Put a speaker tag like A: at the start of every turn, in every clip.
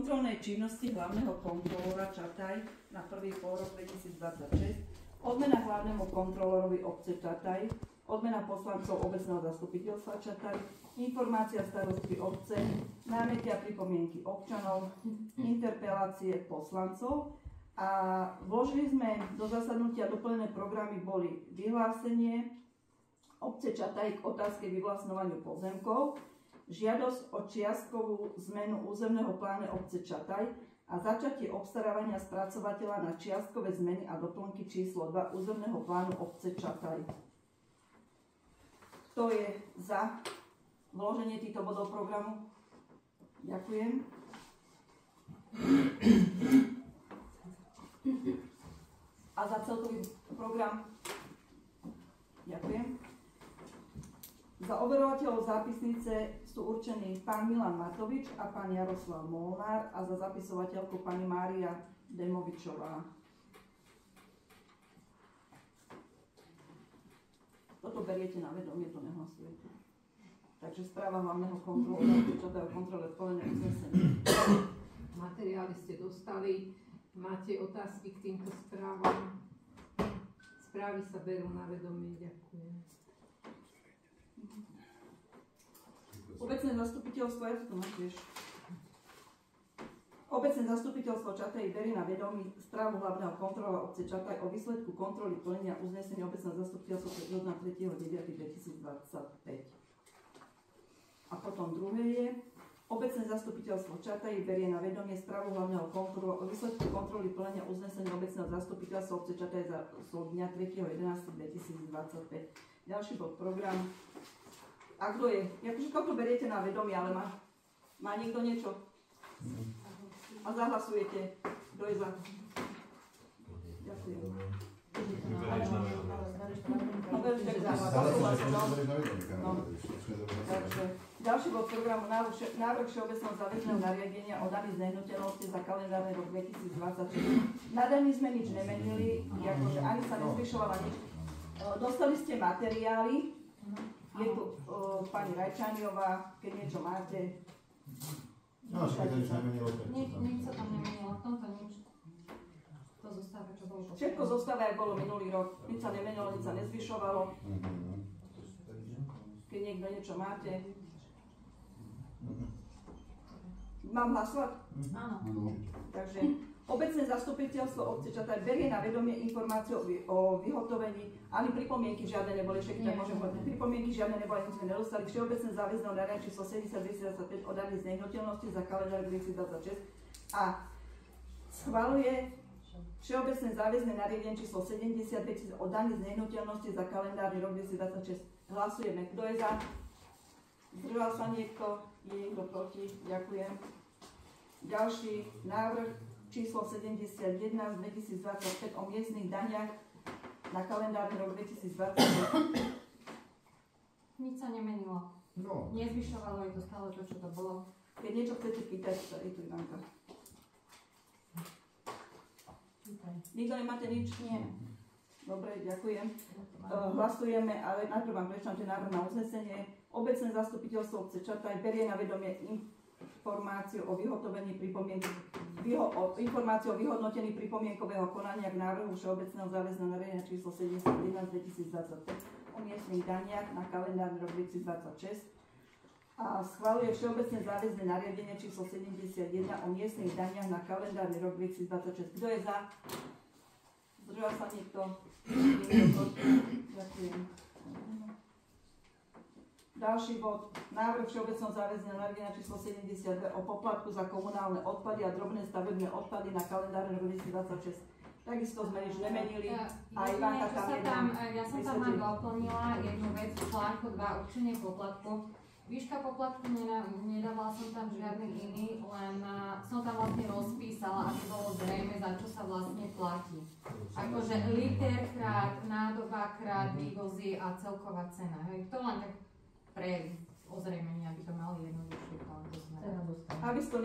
A: kontrolnej činnosti hlavného kontrolóra Čataj na prvý pôrok 2026, odmena hlavnému kontrolórovi obce Čataj, odmena poslancov obecného zastupiteľstva Čataj, informácia starostky obce, námiety a pripomienky občanov, interpelácie poslancov a vložili sme do zasadnutia doplnené programy boli vyhlásenie obce Čataj k otázke vyvlastňovaniu pozemkov, žiadosť o čiastkovú zmenu územného plánu obce Čataj a začatie obstarávania spracovateľa na čiastkové zmeny a doplnky číslo 2 územného plánu obce Čataj. Kto je za vloženie týchto bodov programu? Ďakujem. A za celkový program? Ďakujem. Za overovateľov zápisnice sú určení pán Milan Matovič a pán Jaroslav Molnár a za zapisovateľku pani Mária Demovičová. Toto beriete na vedomie, to nehlasujete. Takže správa hlavného kontrolóra, čo to je o kontrole plného uznesenia.
B: Materiály ste dostali, máte otázky k týmto správam? Správy sa berú na vedomie, ďakujem.
A: Obecné zastupiteľstvo, ja to máš tiež. Obecné zastupiteľstvo Čataj berie na vedomí správu hlavného kontrolóra obce Čataj o výsledku kontroly plnenia uznesenia obecného zastupiteľstva zo dňa 3.9.2025. A potom druhé je, obecné zastupiteľstvo Čataj berie na vedomie správu hlavného kontrolóra o výsledku kontroly plnenia uznesenia obecného zastupiteľstva obce Čataj zo dňa 3.11.2025. Ďalší bod program. A kto je? Akože toto beriete na vedomie, ale má niekto niečo? A zahlasujete. Kto je za? Ďakujem. Ďalší bod programu návrh všeobecného záväzného nariadenia o daní z nehnuteľnosti za kalendárny rok 2026. Na daní sme nič nemenili, akože ani sa nezvyšovala nič. Dostali ste materiály. Je tu pani Rajčániová, keď niečo máte.
C: No, však to nič nemenilo.
D: Nič sa tam nemenilo, v tomto nič. To zostáva, čo bolo.
A: Všetko zostáva, aj bolo minulý rok. Nič sa nemenilo, nič sa nezvyšovalo. Keď niekto niečo máte. Mám hlasovať?
D: Áno.
A: Takže obecné zastupiteľstvo obce Čataj berie na vedomie informáciu o vyhotovení, ani pripomienky žiadne neboli, všetky tak môžem povedať. Pripomienky žiadne neboli, nic sme nedostali. Všeobecné záväzné nariadenie číslo 70-225 o daní z nehnuteľnosti za kalendár 2026 a schvaľuje všeobecné záväzné nariadenie číslo 70 o daní z nehnuteľnosti za kalendárny rok 2026. Hlasujeme. Kto je za? Zdržal sa niekto? Je niekto proti? Ďakujem. Ďalší návrh číslo 71 z 2025 o miestnych daniach na kalendárny rok 2025.
D: Nič sa nemenilo.
C: No.
D: Nezvyšovalo, je to stále to, čo to bolo.
A: Keď niečo chcete pýtať, je tu Ivanka. Nikto nemáte nič? Nie. Dobre, ďakujem. Hlasujeme, ale najprv vám prečítam ten návrh na uznesenie. Obecné zastupiteľstvo obce Čataj berie na vedomie informáciu o vyhotovení pripomienky, informáciu o vyhodnotení pripomienkového konania k návrhu všeobecného záväzného nariadenia číslo 71 2025 o miestnych daniach na kalendárny rok 2026 a schvaľuje všeobecné záväzné nariadenie číslo 71 o miestnych daniach na kalendárny rok 2026. Kto je za? Zdržal sa niekto? Ďakujem. Ďalší bod. Návrh všeobecného záväzného nariadenia číslo 72 o poplatku za komunálne odpady a drobné stavebné odpady na kalendárny rok 2026. Takisto sme nič nemenili. A Ivanka tam
D: ja som tam len doplnila jednu vec v článku 2 určenie poplatku. Výška poplatku nedávala som tam žiadny iný, len som tam vlastne rozpísala, aby bolo zrejme, za čo sa vlastne platí. Akože liter krát, nádoba krát, vývozy a celková cena. Hej. To len tak pre ozrejmenie, aby to mali jednoduchšie to sme.
A: Aby to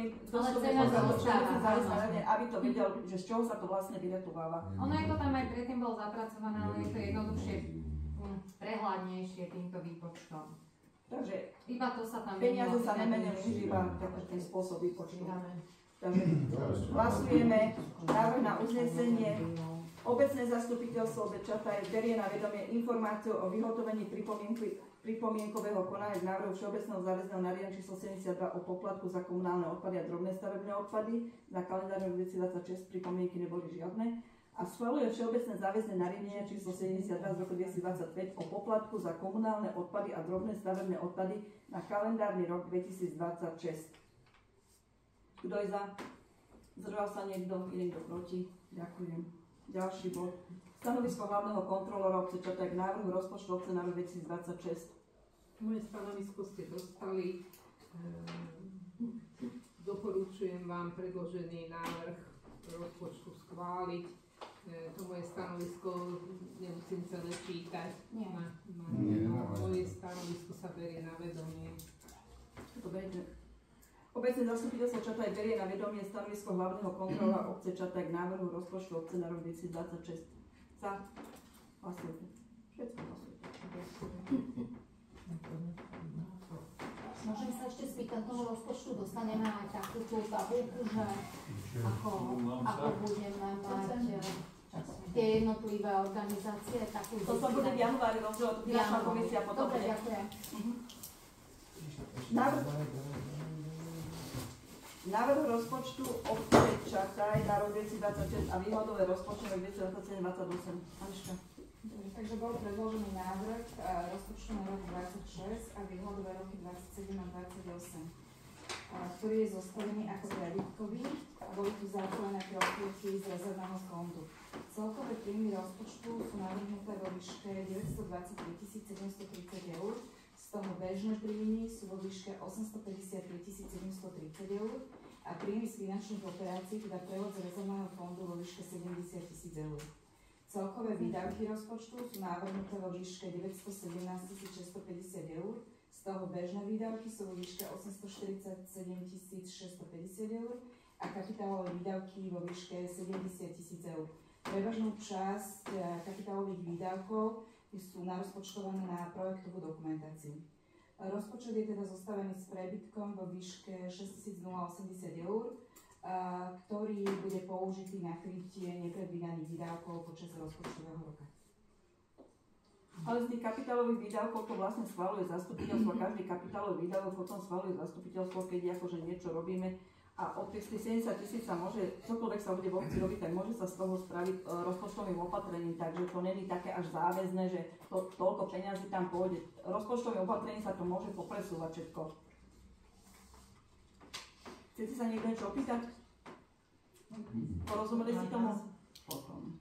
A: aby to videl, že z čoho sa to vlastne vyretováva.
D: Ono je to tam aj predtým bolo zapracované, ale je to jednoduchšie, prehľadnejšie týmto výpočtom.
A: Takže
D: iba to sa tam
A: peniaze sa nemenili, iba ten spôsob výpočtu. Takže hlasujeme návrh na uznesenie. Obecné zastupiteľstvo obec Čataj berie na vedomie informáciu o vyhotovení pripomienkového konania k návrhu Všeobecného záväzného nariadenia číslo 72 o poplatku za komunálne odpady a drobné stavebné odpady. Na kalendárny rok 2026 pripomienky neboli žiadne. A schvaľuje Všeobecné záväzné nariadenie číslo 72 z roku 2025 o poplatku za komunálne odpady a drobné stavebné odpady na kalendárny rok 2026. Kto je za? Zdržal sa niekto? Je niekto proti? Ďakujem. Ďalší bod. Stanovisko hlavného kontrolóra obce Čataj k návrhu rozpočtu obce na rok 2026.
B: Moje stanovisko ste dostali. Doporučujem vám predložený návrh rozpočtu schváliť. To moje stanovisko nemusím celé čítať. Moje stanovisko sa berie na vedomie.
A: Obecné zastupiteľstvo Čataj berie na vedomie stanovisko hlavného kontrolóra obce Čataj k návrhu rozpočtu obce na rok 2026. Za. Hlasujte. Všetko hlasujte.
E: Môžem sa ešte spýtať, tomu rozpočtu dostaneme aj takú tú tabulku, že ako budeme mať tie jednotlivé organizácie, takú
A: To sa bude v januári rozdielovať, to finančná komisia potom.
E: Dobre, ďakujem.
A: Návrh rozpočtu obce Čataj na rok 2026 a výhľadové rozpočty na rok 2027-2028. Anička.
F: Takže bol predložený návrh rozpočtu na rok 26 a výhľadové roky 27 a 28, ktorý je zostavený ako prebytkový a boli tu zapojené prostriedky z rezervného fondu. Celkové príjmy rozpočtu sú navrhnuté vo výške 923 730 eur, z toho bežné príjmy sú vo výške 853 730 eur a príjmy z finančných operácií, teda prevod z rezervného fondu vo výške 70 000 eur. Celkové výdavky rozpočtu sú navrhnuté vo výške 917 650 eur, z toho bežné výdavky sú vo výške 847 650 eur a kapitálové výdavky vo výške 70 000 eur. Prevažnú časť kapitálových výdavkov sú narozpočtované na projektovú dokumentáciu. Rozpočet je teda zostavený s prebytkom vo výške 6080 eur, ktorý bude použitý na krytie nepredvídaných výdavkov počas rozpočtového roka.
A: Ale z tých kapitálových výdavkov to vlastne schvaľuje zastupiteľstvo. Každý kapitálový výdavok potom schvaľuje zastupiteľstvo, keď akože niečo robíme. A od tých 70 000 sa môže, čokoľvek sa bude v obci robiť, tak môže sa z toho spraviť rozpočtovým opatrením, takže to není také až záväzné, že toľko peňazí tam pôjde. Rozpočtovým opatrením sa to môže popresúvať všetko. Chcete sa niekto niečo opýtať? Porozumeli si tomu? Potom.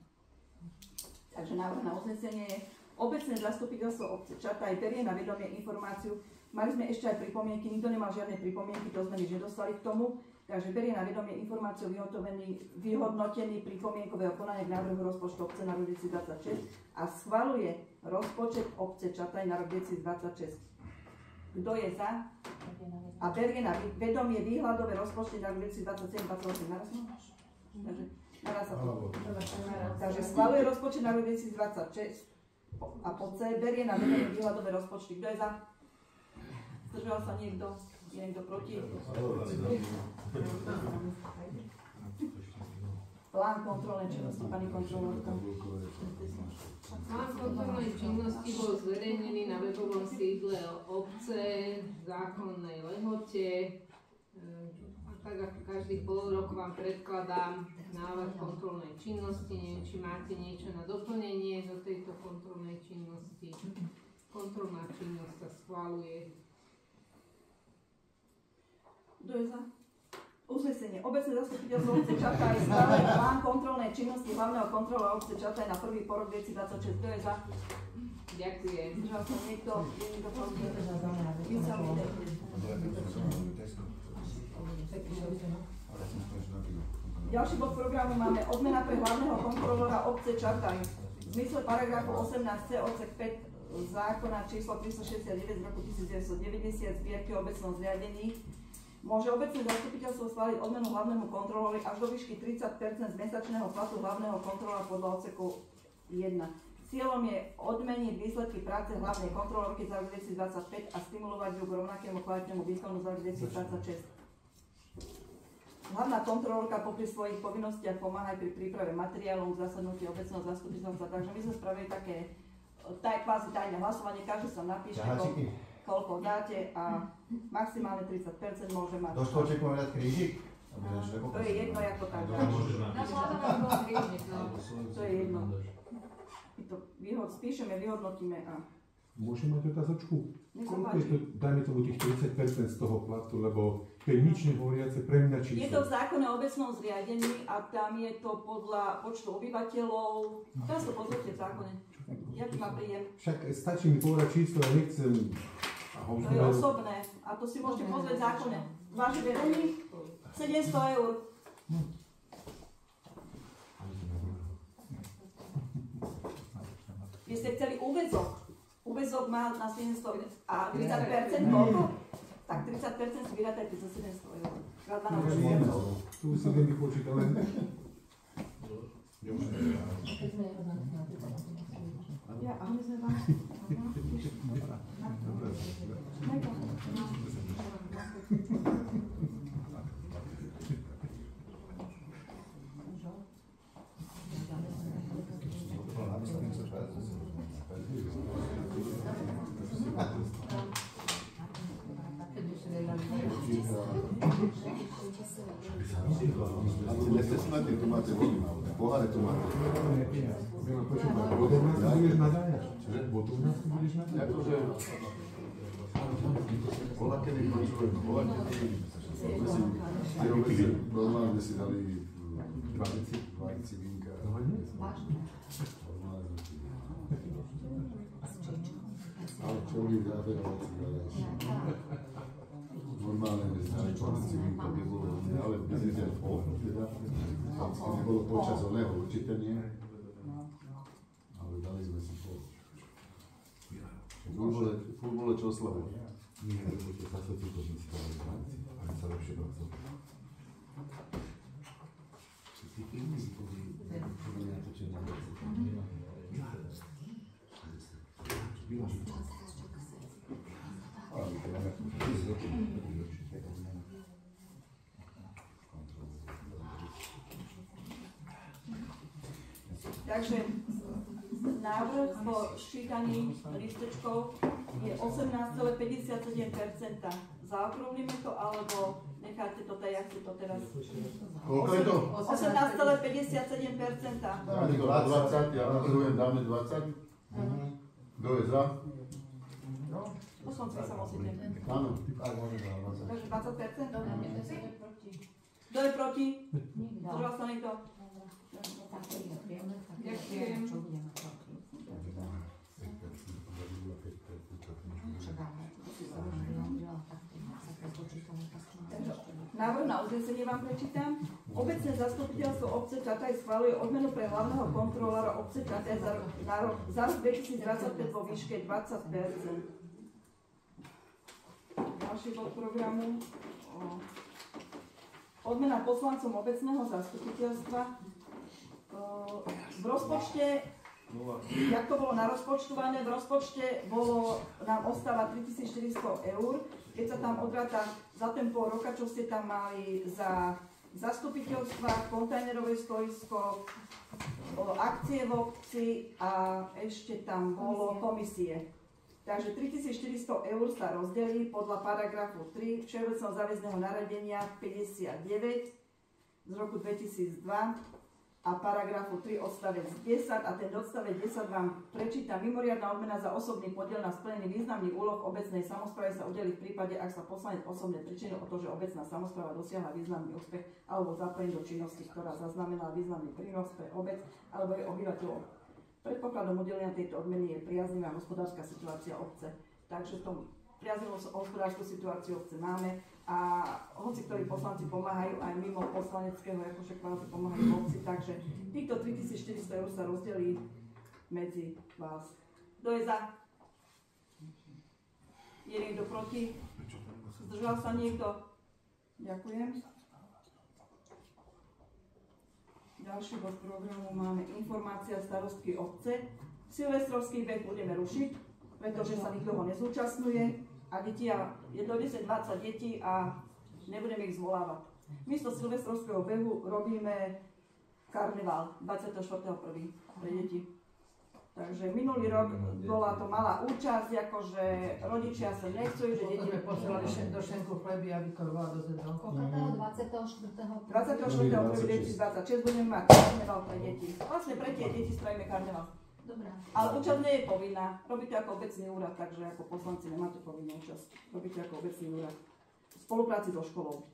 A: Takže návrh na uznesenie je: obecné zastupiteľstvo obce Čataj berie na vedomie informáciu. Mali sme ešte aj pripomienky, nikto nemal žiadne pripomienky, to sme nič nedostali k tomu. Takže berie na vedomie informáciu vyhodnotení pripomienkového konania k návrhu rozpočtu obce na rok 2026 a schvaľuje rozpočet obce Čataj na rok 2026. Kto je za? A berie na vedomie výhľadové rozpočty na rok 2027-2028. Takže schvaľuje rozpočet na rok 2026 a po C berie na vedomie výhľadové rozpočty. Kto je za? Zdržal sa niekto? Je niekto proti? Plán kontrolnej činnosti, pani kontrolórka.
B: Plán kontrolnej činnosti bol zverejnený na webovom sídle obce v zákonnej lehote. A tak ako každých pol rok vám predkladám návrh kontrolnej činnosti. Neviem, či máte niečo na doplnenie do tejto kontrolnej činnosti. Kontrolná činnosť sa schvaľuje.
A: Kto je za? Uznesenie. Obecné zastupiteľstvo obce Čataj schváľuje plán kontrolnej činnosti hlavného kontrolóra obce Čataj na prvý porok 2026. Kto je za?
B: Ďakujem.
A: Zdržal sa niekto? Je niekto proti? Vy sa vydajte. Ďalší bod programu máme odmena pre hlavného kontrolóra obce Čataj. V zmysle paragrafu 18c odsek 5 zákona číslo 369 z roku 1990 zbierky o obecnom zriadení môže obecné zastupiteľstvo schváliť odmenu hlavnému kontrolórovi až do výšky 30% z mesačného platu hlavného kontrolóra podľa odseku 1. Cieľom je odmeniť výsledky práce hlavnej kontrolórky za rok 2025 a stimulovať ju k rovnakému kvalitnému výkonu za rok 2026. Hlavná kontrolórka popri svojich povinnostiach pomáha aj pri príprave materiálov k zasadnutiu obecného zastupiteľstva, takže my sme spravili také kvázi tajné hlasovanie, každý sa napíše, koľko dáte a maximálne 30% môže mať.
C: Do stolček máme dať krížik?
A: To je jedno, ako tak. To je jedno. My to spíšeme, vyhodnotíme a...
G: Môžem mať otázočku?
A: Nech sa
G: Koľko je
A: páči.
G: to, dajme tomu tých 30% z toho platu, lebo to je nič nehovoriace pre mňa číslo.
A: Je to v zákone o obecnom zriadení a tam je to podľa počtu obyvateľov. Teraz to pozrite v zákone. Jaký má príjem?
G: Však stačí mi povedať číslo, ja nechcem...
A: To je osobné a to si môžete pozrieť v zákone. Váš vedení 700 eur. Vy ste chceli úväzok. Úväzok má na 700 a 30% koľko? Tak 30% si vyrátajte za 700 eur. Krát 12
G: Tu si viem vypočítať len...
A: Ja, a my sme vám...
C: Nesesnate, tu máte vodu, poháre tu máte.
G: Počúvaj, vodu u nás tu budeš nadájať? Čože? Vodu u nás tu budeš nadájať?
C: Akože... Bola kedy počujem, bola kedy... Normálne si dali... Dva deci vínka. Ale čo by záberovať si dali? Normálne dali deci vínka, kde bolo... Ale myslíte, teda... Vždycky nebolo počas oného určite nie. Ale dali sme si po... Furt bolo čo oslavovať.
G: Nie, lebo tie pracovky to sme si dali v rámci, aby sa lepšie pracovali.
C: Všetky firmy si chodili natočené na veci.
A: Takže návrh po ščítaní lístečkov je 18,57%. Zaokrúhlime to, alebo necháte to tak, jak ste to teraz?
C: Koľko je to?
A: 18,57%.
C: Dáme to na 20, ja navrhujem, dáme 20. Kto je za?
A: Poslanci sa musíte.
C: Áno, ak môžem na 20.
A: Takže 20%? Kto je proti? Zdržal sa niekto?
B: Ďakujem.
A: Návrh na uznesenie vám prečítam. Obecné zastupiteľstvo obce Čataj schvaľuje odmenu pre hlavného kontrolóra obce Čataj za rok 2025 vo výške 20%. Ďalší bod programu. Odmena poslancom obecného zastupiteľstva. V rozpočte, jak to bolo narozpočtované, v rozpočte nám ostáva 3400 eur. Keď sa tam odráta za ten pol roka, čo ste tam mali za zastupiteľstva, kontajnerové stoisko, akcie v obci a ešte tam bolo komisie. Takže 3400 eur sa rozdelí podľa paragrafu 3 Všeobecného záväzného nariadenia 59 z roku 2002 a paragrafu 3 odstavec 10 a ten odstavec 10 vám prečíta. Mimoriadna odmena za osobný podiel na splnení významných úloh obecnej samospráve sa udeli v prípade, ak sa poslanec osobne pričinil o to, že obecná samospráva dosiahla významný úspech alebo zapojenie do činnosti, ktorá zaznamenala významný prínos pre obec alebo jej obyvateľov. Predpokladom udelenia tejto odmeny je priaznivá hospodárska situácia obce. Takže v tom priaznivú hospodárskú situáciu obce máme a hoci ktorí poslanci pomáhajú aj mimo poslaneckého, ako však kvázi pomáhajú v obci, takže týchto 3400 eur sa rozdelí medzi vás. Kto je za? Je niekto proti? Zdržal sa niekto? Ďakujem. Ďalší bod programu máme informácia starostky obce. Silvestrovský beh budeme rušiť, pretože sa nikto ho nezúčastňuje a je do 10-20 detí a nebudeme ich zvolávať. Miesto silvestrovského behu robíme karneval 24.1. pre deti. Takže minulý rok bola to malá účasť, akože rodičia sa nechcú, že deti
B: Sme posielali do šenku chleby, aby to bola dozvedel.
E: Koľkého? 24.
A: 24.2026 budeme mať karneval pre deti. Vlastne pre tie deti spravíme karneval.
E: Dobre.
A: Ale účasť nie je povinná. Robíte ako obecný úrad, takže ako poslanci nemáte povinnú účasť. Robíte ako obecný úrad. V spolupráci so školou.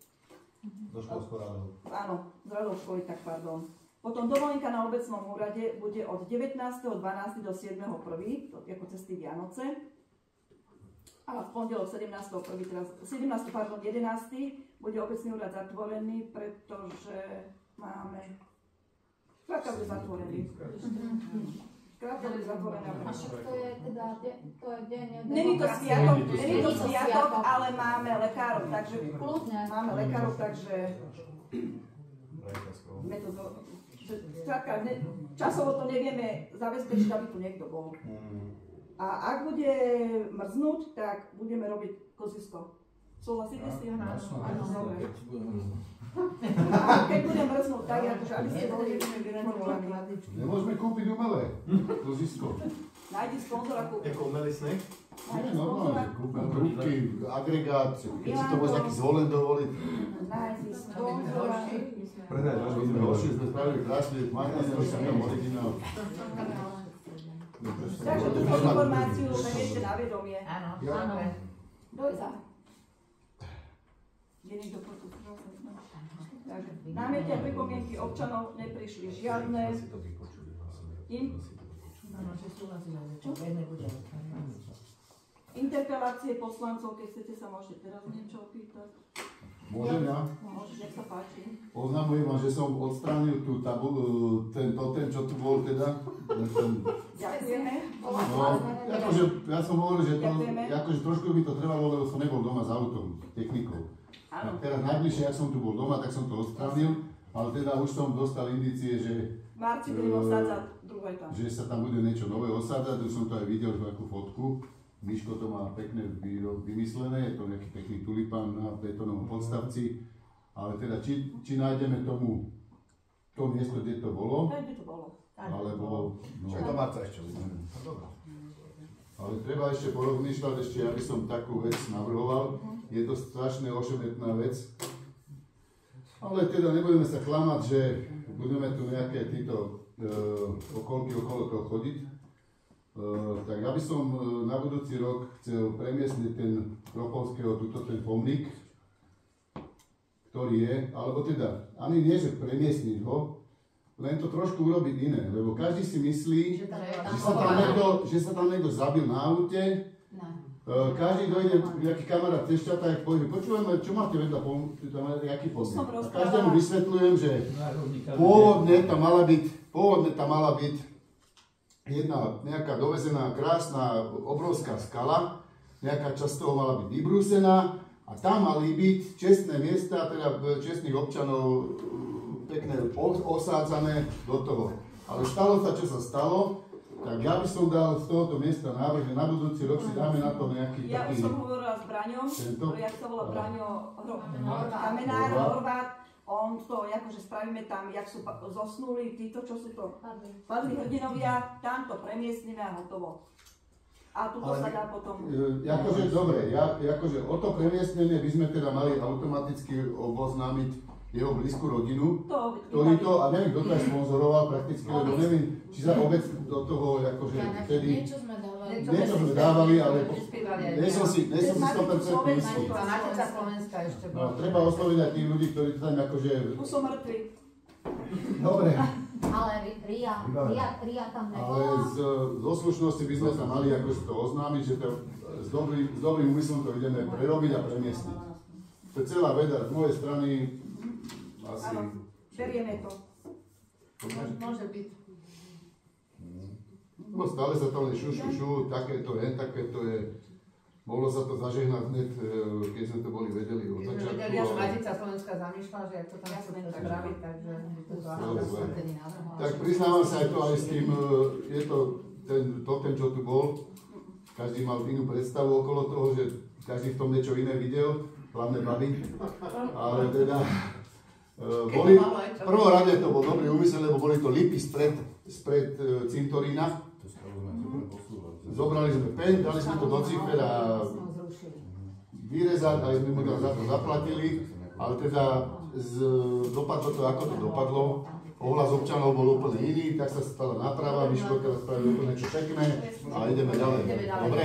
C: Do školského rádu.
A: Áno, z radou školy, tak pardon. Potom dovolenka na obecnom úrade bude od 19.12. do 7.1. ako cez tie Vianoce. A v pondelok 17.1. teraz 11. bude obecný úrad zatvorený, pretože máme... Skrátka bude zatvorený. Skrátka bude zatvorená.
E: A však to je teda, to je deň...
A: Není to sviatok, ale máme lekárov, takže...
E: Kľudne.
A: Máme lekárov, takže... Skrátka, časovo to nevieme zabezpečiť, aby tu niekto bol. A ak bude mrznúť, tak budeme robiť kozisko. Súhlasíte s tým? Áno, dobre. A keď bude mrznúť, tak akože, aby ste boli informovaní.
C: Nemôžeme kúpiť umelé kozisko.
A: Nájdi sponzora, kúpiť.
H: Jako umelý sneh?
A: Nájdi
C: Nie, normálne,
A: sponzora,
C: kúpim trúbky, agregát, keď si to môže taký zvolen dovoliť.
A: nájdi sponzora.
G: Predaj,
C: My sme hoši, sme spravili krásne magnézne, už tam originál.
A: Takže túto informáciu vediete na vedomie.
B: Áno.
E: Áno.
A: Dojza. Je niekto proti? Takže námiety a pripomienky občanov neprišli žiadne.
B: Áno, že súhlasíme, že čo jedné bude.
A: Interpelácie poslancov, keď chcete sa môžete teraz niečo opýtať.
C: Môžem ja?
A: Môžete, nech sa páči.
C: Oznamujem vám, že som odstránil tú ten totem, čo tu bol teda.
A: Ďakujeme.
C: No, akože, ja som hovoril, že to,
A: Ďakujeme.
C: akože trošku by to trvalo, lebo som nebol doma s autom, technikou. A
A: Áno.
C: teraz najbližšie, ak som tu bol doma, tak som to odstránil, ale teda už som dostal indície, že
A: V marci budeme osádzať druhú etapu.
C: že sa tam bude niečo nové osádzať, už som to aj videl, takú fotku. Miško to má pekne vymyslené, je to nejaký pekný tulipán na betónovom podstavci, ale teda či nájdeme tomu to miesto, kde to bolo,
A: Kde to bolo?
C: alebo... No,
H: Však do marca ešte uvidíme.
C: ale treba ešte porozmýšľať, ešte ja by som takú vec navrhoval, je to strašne ošemetná vec, ale teda nebudeme sa klamať, že budeme tu nejaké títo okolky okolo toho chodiť. Tak ja by som na budúci rok chcel premiesniť ten Kropovského, ten pomník, ktorý je, alebo teda, ani nie, že premiesniť ho, len to trošku urobiť iné, lebo každý si myslí, že sa tam niekto zabil na aute, každý dojde, nejaký kamarát Tešťata, jak povie, počúvame, čo máte vedľa jaký pomník. A každému vysvetľujem, že pôvodne tam mala byť jedna nejaká dovezená, krásna, obrovská skala, nejaká časť toho mala byť vybrúsená a tam mali byť čestné miesta, teda čestných občanov pekne osádzané do toho. Ale stalo sa, čo sa stalo, tak ja by som dal z tohoto miesta návrh, že na budúci rok si dáme na to nejaký
A: Ja
C: taký...
A: už som hovorila s Braňom,
C: Tento?
A: jak sa volá Braňo Kamenár, Horvát. On to, akože spravíme tam, jak sú zosnuli títo, čo sú to padli hrdinovia, tam to premiestnime a hotovo. A tuto sa dá potom...
C: Akože dobre, akože o to premiestnenie by sme teda mali automaticky oboznámiť jeho blízku rodinu, ktorý to, a neviem, kto to aj sponzoroval prakticky, lebo neviem, či sa obec do toho, akože vtedy... Niečo sme dávali, ale nie som si 100% istý.
B: A Matica Slovenska ešte
C: No,
B: bola.
C: treba osloviť aj tých ľudí, ktorí tam akože...
A: Tu sú mŕtvi.
C: Dobre,
E: Ale Ria tam
C: ale
E: nebola.
C: zo slušnosti by sme sa mali akože to oznámiť, že to, s dobrým úmyslom to ideme prerobiť a premiestniť. To je celá veda, z mojej strany asi...
A: Áno, berieme to.
B: Môže byť.
C: No stále sa to len takéto je. Mohlo sa to zažehnať hneď, keď sme to boli vedeli od
B: Keď sme
C: začiatku.
B: vedeli, že Matica Slovenska zamýšľa, že ak to tam chce spraviť, takže to
C: Zle. Tak priznávam sa aj to aj s tým, je to ten, čo tu bol. Každý mal inú predstavu okolo toho, že každý v tom niečo iné videl, hlavne baby. Ale teda Boli, v prvom rade to bol dobrý úmysel, lebo boli to lipy spred cintorína. Zobrali sme pen, dali sme to do cifer a vyrezať, aj sme mu za to zaplatili, ale teda dopadlo to, ako to dopadlo. Ohlas občanov bol úplne iný, tak sa stala náprava, Miško teraz spravili úplne čo pekné a ideme ďalej. Dobre?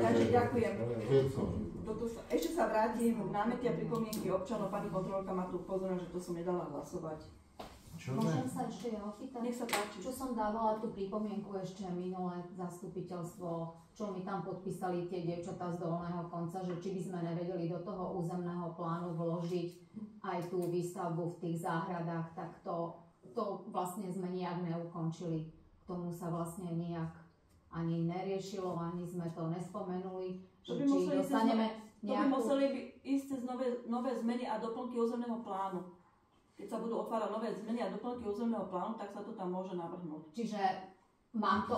A: Takže ďakujem. Ešte sa vrátim k námety a pripomienky občanov. Pani kontrolórka ma tu upozorila, že to som nedala hlasovať.
E: Môžem sa ešte ja opýtať?
A: Nech sa páči.
E: Čo som dávala tú pripomienku ešte minulé zastupiteľstvo, čo mi tam podpísali tie dievčatá z Dolného Konca, že či by sme nevedeli do toho územného plánu vložiť aj tú výstavbu v tých záhradách, tak to vlastne sme nijak neukončili. K tomu sa vlastne nijak ani neriešilo, ani sme to nespomenuli.
A: To by museli ísť cez nové zmeny a doplnky územného plánu. Keď sa budú otvárať nové zmeny a doplnky územného plánu, tak sa to tam môže navrhnúť.
E: Čiže mám to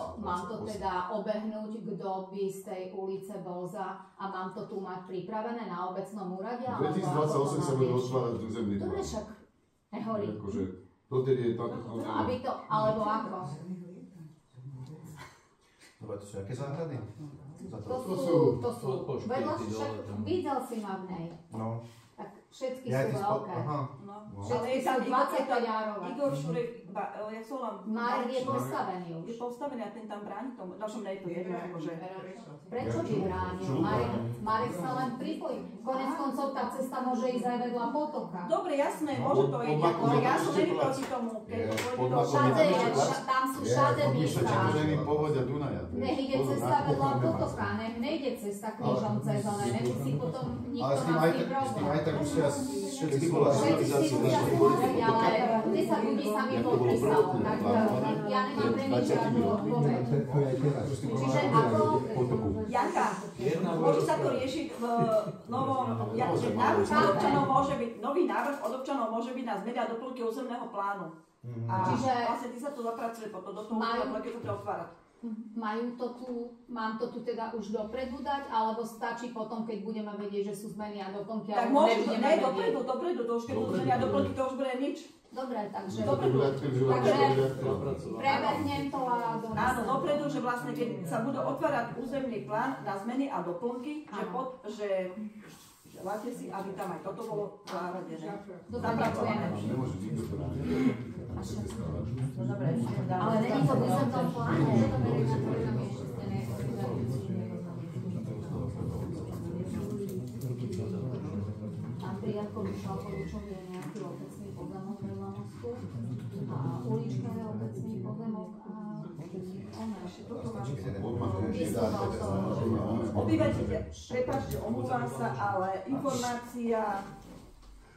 E: teda obehnúť, kto by z tej ulice bol za a mám to tu mať pripravené na obecnom úrade?
C: V 2028 sa bude otvárať územný plán.
E: Dobre, však nehorí.
C: Akože, dotedy je táto
E: Aby to, alebo ako?
H: Dobre, to sú aké záhrady?
E: To sú vedľa, však videl si ma v nej.
H: No.
E: Tak všetky sú veľké. Všetky sú 25 árové.
A: Igor Šurek, jak som len...
E: Marek je postavený už.
A: Je postavený a ten tam bráni tomu. Našom nej to jedno, akože...
E: Prečo by bránil? Marek sa len pripojí. Konec koncov tá cesta môže ísť aj vedľa potoka.
A: Dobre, jasné, môže to ísť, ale ja som není proti tomu.
E: Tam sú všade místa. Nech ide cesta vedľa potoka, nech nejde cesta krížom cez one, nech si potom nikto nás neprobol.
H: Tak už teraz všetky bola
E: realizácia. Ale 10 ľudí sa mi podpísalo, tak ja nemám pre nič žiadnu odpoveď. Čiže ako...
A: Janka, môže sa to riešiť v novom... Návrh od občanov môže byť, nový návrh od občanov môže byť na zmeny a doplnky územného plánu. A vlastne ty sa to zapracuje potom do toho, keď sa to otvárať. Mám to tu teda už dopredu dať, alebo stačí potom, keď budeme vedieť, že sú zmeny a doplnky, tak
E: alebo
A: nebudeme vedieť? Dopredu, to už keď budú zmeny a doplnky, to už bude nič.
E: Dobre, takže prebehnem to a donesem.
A: Áno, dopredu, že vlastne keď sa budú otvárať územný plán na zmeny a doplnky, že želáte si, aby tam aj toto bolo zaradené.
E: Zapracujeme.
A: Dobre,
E: ale není to v územnom pláne, že to verejná program ešte ste Napríklad Kolúčov je nejaký obecný pozemok vedľa mostu a ulička je obecný pozemok a
A: obyvateľia, prepáčte, omlúvam sa, ale informácia,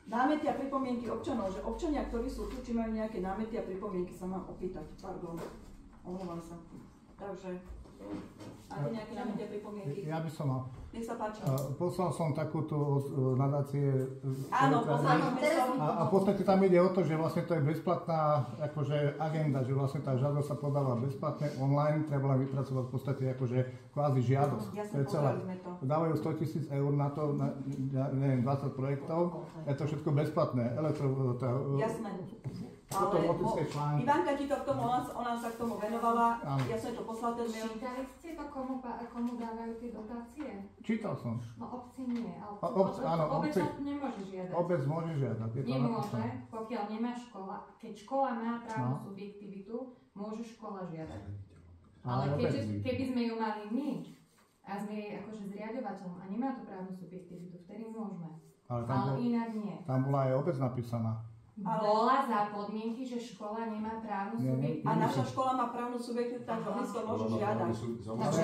A: námety a pripomienky občanov, že občania, ktorí sú tu, či majú nejaké námety a pripomienky, sa mám opýtať. Pardon, omlúvam sa. Takže, máte nejaké námety a pripomienky?
I: Ja by som mal.
A: Nech sa páči.
I: Poslal som takúto od nadácie.
A: Áno, poslal som.
I: A v podstate tam ide o to, že vlastne to je bezplatná akože agenda, že vlastne tá žiadosť sa podáva bezplatne online, treba len vypracovať v podstate akože kvázi žiadosť.
A: Jasne,
I: to je celé. Dávajú 100 000 eur na to, neviem, 20 projektov, je to všetko bezplatné.
A: Jasné. Ale Ivanka ti to k tomu, ona sa k tomu venovala, ja som to poslal ten mail.
D: Čítali ste to, komu dávajú tie dotácie?
I: Čítal som.
D: No obci nie, ale
I: obec
D: nemôže žiadať.
I: Obec môže žiadať.
D: Nemôže, pokiaľ nemá škola. Keď škola má právnu subjektivitu, môže škola žiadať. Ale keby sme ju mali my a sme jej akože zriaďovateľom a nemá tú právnu subjektivitu, vtedy môžeme. Ale inak nie.
I: Tam bola aj obec napísaná.
D: Bola za podmienky, že škola nemá právnu subjektivitu.
A: A naša škola má právnu subjektivitu, takže oni to môžu žiadať.
E: Takže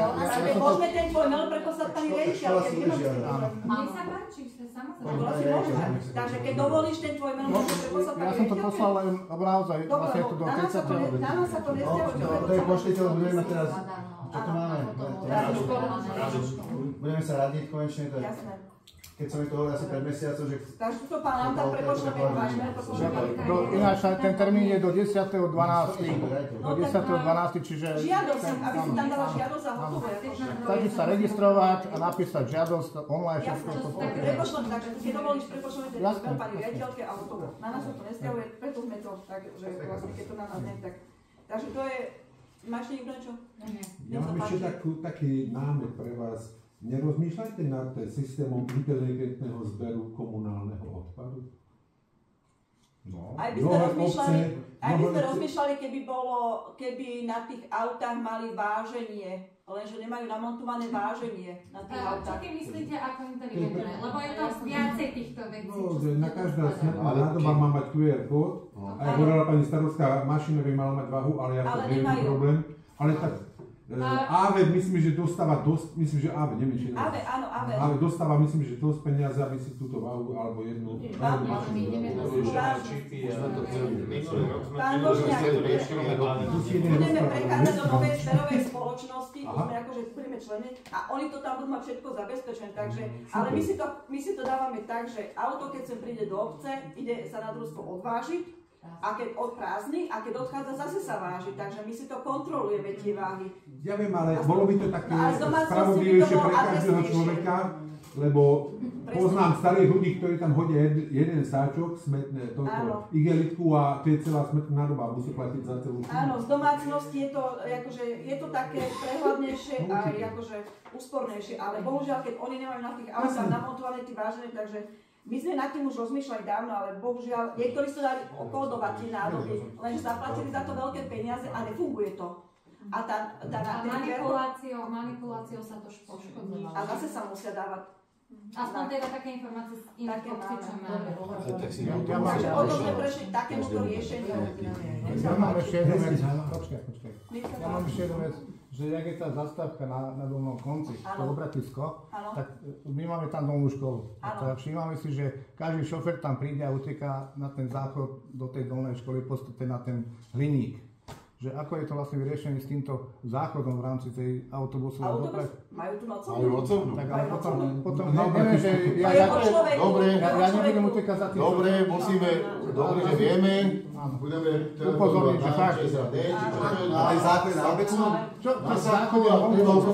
A: môžeme ten tvoj mail preposlať pani riaditeľ, keď nemáš ten problém.
D: Nech sa páči, samozrejme.
A: Takže keď dovolíš ten tvoj mail, môžeš preposlať pani riaditeľ.
I: Ja som to poslal len naozaj vlastne tu do 30.
A: Na nás sa to nesťažuje.
H: To je pošlite, budeme teraz, čo tu máme? Budeme sa radiť konečne.
A: Jasné.
H: keď som mi to hovoril asi pred mesiacom, že...
A: Takže to pán Lanta prepošleme váš mail,
I: Ináč ten termín je do 10.12. Do 10.12. čiže...
A: Žiadosť, aby si tam dala žiadosť a hotové.
I: Stačí sa registrovať a napísať žiadosť online.
A: Jasné, tak prepošlem, takže keď dovolíš, prepošleme ten mail pani riaditeľke a hotovo. Na nás sa to nesťahuje, preto sme to tak, že vlastne keď to na nás nie, tak... Takže to je... Máš niekto niečo?
G: Ja mám ešte taký námet pre vás. Nerozmýšľajte nad systémom inteligentného zberu komunálneho odpadu?
H: No.
A: Aj by sme rozmýšľali, keby na tých autách mali váženie, lenže nemajú namontované váženie na tých autách.
D: Čo ty myslíte ako inteligentné? Lebo je to viacej týchto vecí.
G: No, že na každá smetná nádoba má mať QR kód. Aj hovorila pani starostka, mašina by mala mať váhu, ale ja to nie je problém. Ale tak AVE myslím, že dostáva dosť, myslím, že AVE, neviem, či
A: AVE, áno, AVE.
G: AVE dostáva, myslím, že dosť peniaze, aby si túto váhu alebo jednu mašinu.
A: Pán Božňák, budeme prechádzať do novej sférovej spoločnosti, sme akože budeme členi a oni to tam budú mať všetko zabezpečené, takže, ale my si to dávame tak, že auto, keď sem príde do obce, ide sa na družstvo odvážiť, a keď odprázdni a keď odchádza, zase sa váži, takže my si to kontrolujeme tie váhy.
G: Ja viem, ale bolo by to také spravodlivejšie pre každého človeka, lebo poznám starých ľudí, ktorí tam hodia jeden sáčok, smetné toto igelitku a to je celá smetná nádoba a musí platiť za celú sumu.
A: Áno, z domácnosti je to, akože, je to také prehľadnejšie a akože úspornejšie, ale bohužiaľ, keď oni nemajú na tých autách namontované tie vážené, takže my sme nad tým už rozmýšľali dávno, ale bohužiaľ, niektorí sa dali okódovať tie nádoby, lenže zaplatili za to veľké peniaze a nefunguje to. A
D: manipuláciou sa to poškodilo.
A: A zase sa musia dávať.
D: Aspoň teda také informácie z iných obcí, čo máme.
A: Takže o to sme prešli takémuto riešeniu.
I: Ja mám ešte jednu vec, počkaj. Ja mám ešte jednu vec, že jak je tá zastávka na dolnom konci, to obratisko, tak my máme tam dolnú školu. Tak všímame si, že každý šofér tam príde a uteká na ten záchod do tej dolnej školy, v podstate na ten hliník. Že ako je to vlastne vyriešené s týmto záchodom v rámci tej autobusovej dopravy?
A: Majú tu nocovnú?
C: Majú nocovnú.
I: Tak ale potom neviem, že ja nebudem utekať za tým.
C: Dobre, dobre, že vieme, budeme
I: upozorniť, že fakt.
H: Ale zákon je na obecnom?
I: Čo? Zákon je na obecnom.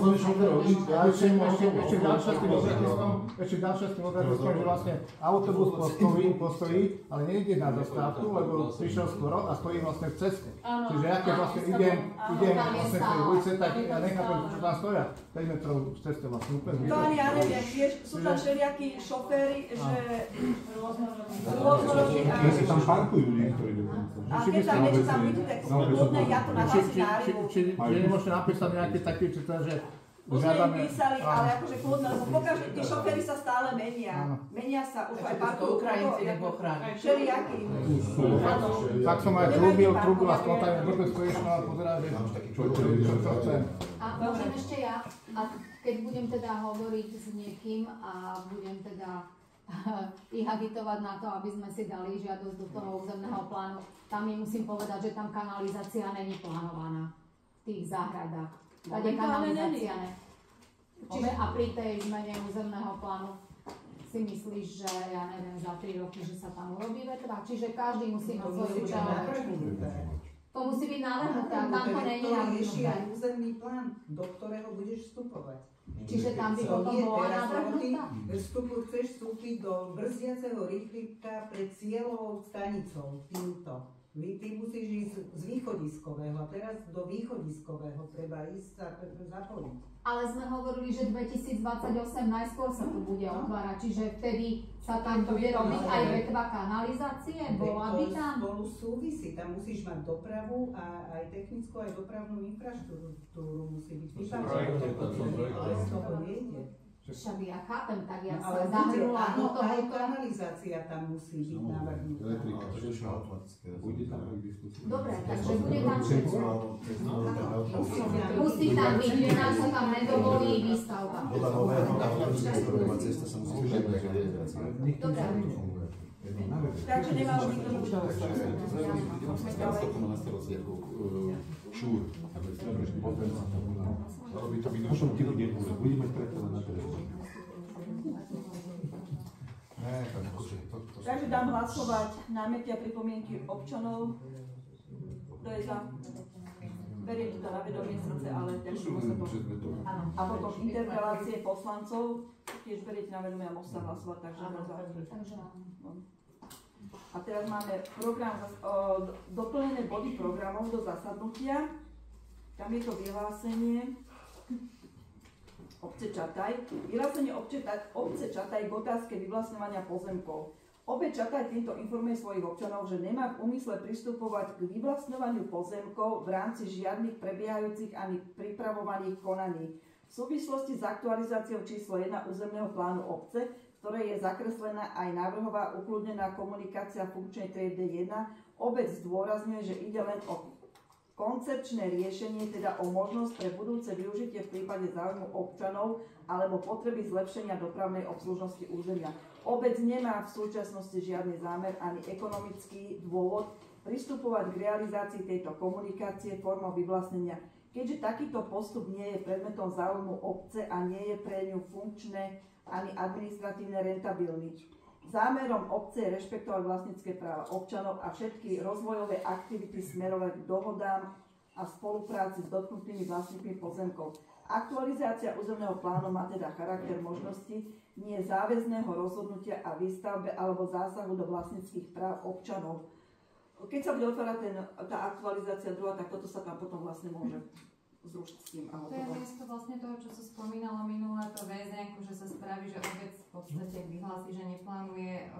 I: Ešte ďalšia s tým obratiskom, že vlastne autobus postojí, ale nejde na zastávku, lebo prišiel skoro a stojí vlastne v ceste. Čiže ja keď vlastne idem vlastne v tej ulici, tak ja nechápem, čo tam stoja. 5 metrov z ceste vlastne úplne.
A: To ani ja neviem, tiež sú tam všelijakí šoféry, že rôznorodí a...
G: Že tam parkujú niektorí dokonca.
A: A keď tam niečo tam vidí, tak kľudne ja to nahlásim nárivu.
I: Či nemôžete napísať nejaké také, že
A: už sme im písali, ale akože kľudne, lebo pokaždé, tí šoféry sa stále menia. Menia sa, už aj parkujú. Ukrajinci nepochráni. Všelijakí.
I: Tak som aj trúbila spontánne, dobre stojíš a pozerá, že čo chcem.
E: A môžem ešte ja, a keď budem teda hovoriť s niekým a budem teda ich agitovať na to, aby sme si dali žiadosť do toho územného plánu, tam im musím povedať, že tam kanalizácia není plánovaná v tých záhradách. Tady kanalizácia ne. Čiže a pri tej zmene územného plánu si myslíš, že ja neviem, za 3 roky, že sa tam urobí vetva? Čiže každý musí mať svoju časť. To musí byť navrhnuté, a tam to není navrhnuté.
J: Územný plán, do ktorého budeš vstupovať.
E: Čiže tam by potom bola navrhnutá?
J: Chceš vstúpiť do brzdiaceho rýchlika pred cieľovou stanicou týmto. Ty musíš ísť z východiskového a teraz do východiskového treba ísť sa zapojiť.
E: Ale sme hovorili, že 2028 najskôr sa to bude otvárať, čiže vtedy sa tam bude robiť aj vetva kanalizácie, bola by tam?
J: To spolu súvisí, tam musíš mať dopravu a aj technickú, aj dopravnú infraštruktúru musí byť vypačená. Ale z toho nejde.
E: Však ja chápem, tak ja sa zahrnula do toho.
J: Aj kanalizácia tam musí byť navrhnutá.
C: Elektrika, to je už automatické.
E: Dobre, takže bude tam všetko. Musí tam byť, inak sa tam nedovolí výstavba.
H: Podľa nového národná cesta sa musí vyžiadať.
E: Dobre.
A: Takže nemalo nikto nič.
C: Na starosti ako šúr.
G: Potom ti bude mať preto na telefóne.
A: Takže dám hlasovať námietky a pripomienky občanov. Kto je za? Beriem to na vedomie srdce, ale ťažko sa to... A potom interpelácie poslancov, tiež beriete na vedomie a môžete sa hlasovať, takže za. A teraz máme program, doplnené body programov do zasadnutia. Tam je to vyhlásenie obce Čataj. Vyhlásenie obce Čataj k otázke vyvlastňovania pozemkov. Obec Čataj týmto informuje svojich občanov, že nemá v úmysle pristupovať k vyvlastňovaniu pozemkov v rámci žiadnych prebiehajúcich ani pripravovaných konaní. V súvislosti s aktualizáciou číslo 1 územného plánu obce, ktoré je zakreslená aj návrhová ukľudnená komunikácia funkčnej triedy 1, obec zdôrazňuje, že ide len o koncepčné riešenie, teda o možnosť pre budúce využitie v prípade záujmu občanov alebo potreby zlepšenia dopravnej obslužnosti územia. Obec nemá v súčasnosti žiadny zámer ani ekonomický dôvod pristupovať k realizácii tejto komunikácie formou vyvlastnenia. Keďže takýto postup nie je predmetom záujmu obce a nie je pre ňu funkčné ani administratívne rentabilný. Zámerom obce je rešpektovať vlastnícke práva občanov a všetky rozvojové aktivity smerovať k dohodám a spolupráci s dotknutými vlastníkmi pozemkov. Aktualizácia územného plánu má teda charakter možnosti nie záväzného rozhodnutia a výstavbe alebo zásahu do vlastníckych práv občanov. Keď sa bude otvárať tá aktualizácia druhá, tak toto sa tam potom vlastne môže zrušiť s tým.
D: To je miesto vlastne toho, čo sa spomínalo minulé, to VZN, že sa spraví, že obec v podstate vyhlási, že neplánuje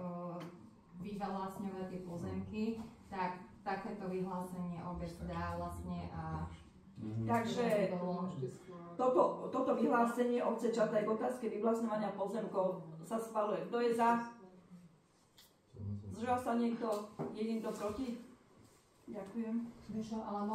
D: vyvlastňovať tie pozemky, tak takéto vyhlásenie obec dá vlastne a...
A: Takže toto vyhlásenie obce Čataj k otázke vyvlastňovania pozemkov sa schvaľuje. Kto je za? Zdržal sa niekto? Je niekto proti? Ďakujem.
E: Vieš, ale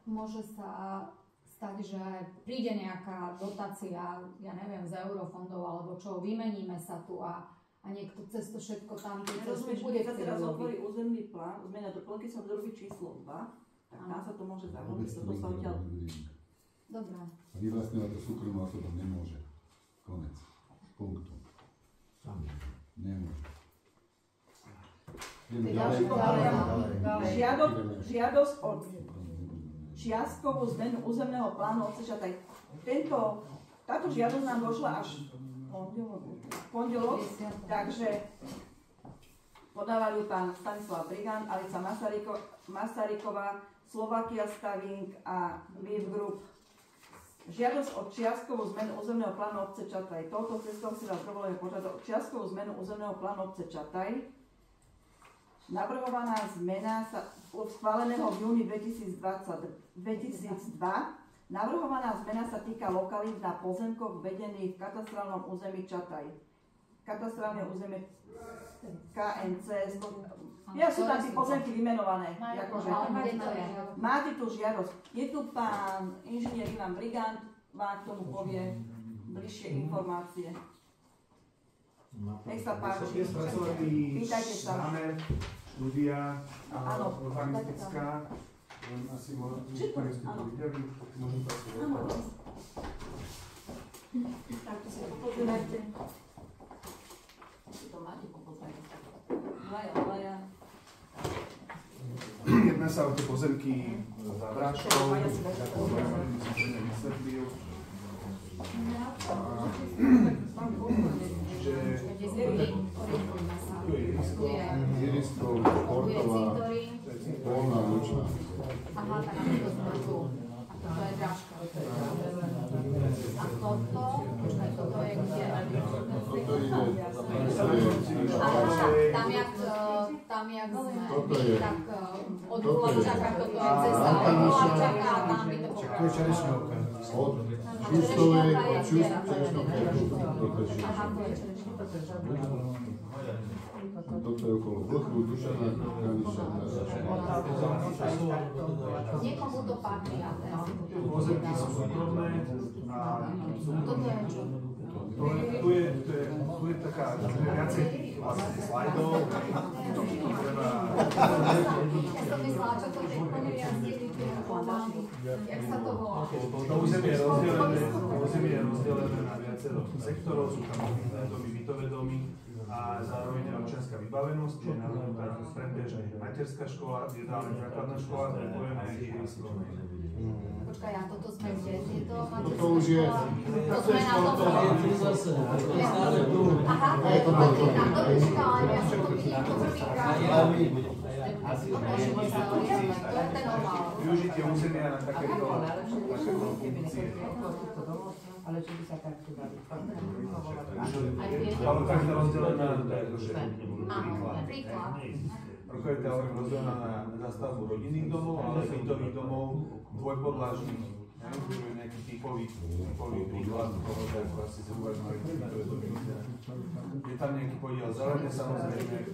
E: môže sa stať, že príde nejaká dotácia, ja neviem, z eurofondov alebo čo, vymeníme sa tu a niekto cez to všetko tam
A: bude chcieť. Teraz otvorí územný plán, zmena doplnky sa robí číslo 2, tak tam sa to môže zarobiť.
E: Dobre.
C: A vyvlastňovať to súkromná osoba nemôže. Konec. Punktu. Nemôže.
A: Žiadosť o čiastkovú zmenu územného plánu obce Čataj. Táto žiadosť nám došla až v pondelok, takže podávali pán Stanislav Brigant, Alica Masaryková, Slovakia Staving a Liv Group. Žiadosť o čiastkovú zmenu územného plánu obce Čataj. Touto cestou si vás dovolujeme požiadať o čiastkovú zmenu územného plánu obce Čataj. Navrhovaná zmena sa schváleného v júni 2002. Navrhovaná zmena sa týka lokalít na pozemkoch vedených v katastrálnom území Čataj. Katastrálne územie KNC. Ja sú tam tí pozemky vymenované. Máte tu žiadosť. Je tu pán inžinier Ivan Brigant, vám k tomu povie bližšie informácie. Nech sa páči. Pýtajte sa.
K: Štúdia urbanistická, asi ktoré ste to videli, môžem to asi rozprávať.
A: Tak to si popozerajte. To máte popozerajte. Dvaja.
K: Jedná sa o tie pozemky za Drážkou, ako som vysvetlil.
C: Irisko, Portová, Polná, Lučná.
E: Aha, tak je to zmrzu. A to je Drážka. A toto je kde?
C: Toto ide,
E: tam jak sme, tak od Gulavčaka toto je cesta, od Gulavčaka a tam by to pokračovalo.
K: To je Čerešňovka.
C: Od Čustovej, od Čerešňovky.
E: Aha, to je Čerešňovka.
C: Toto je okolo Vlchu, Dušana, Kaniša.
E: Niekomu to patrí a teraz si to
K: Pozemky sú súkromné a
E: toto je čo?
K: tu je taká viacej vlastne slajdov.
E: Ja som myslela, čo to je úplne jazdili tie plány. Jak sa to volá?
K: To územie je rozdelené na viacero sektorov, sú tam domy, bytové domy, a zároveň občianska vybavenosť, je navrhnutá predbežne materská škola, ideálne základná škola, prepojené ihrisko.
E: Počkaj, a toto sme kde? Tieto
C: Toto už je...
E: To sme na tom... Aha, to je tam to vyčíta, ale ja som to vidím, to sa týka... Dobre, že my sa oriadme, to je ten obal.
K: Využitie územia na takéto funkcie.
J: Ale či by sa takto dali.
K: Ale každá rozdelená na
E: príklad.
K: Ako je teória rozdelená na zástavbu rodinných domov, ale bytových domov dvojpodlažných. To je nejaký typový príklad toho, že ako asi zhruba mali bytové domy. Je tam nejaký podiel zelené, samozrejme.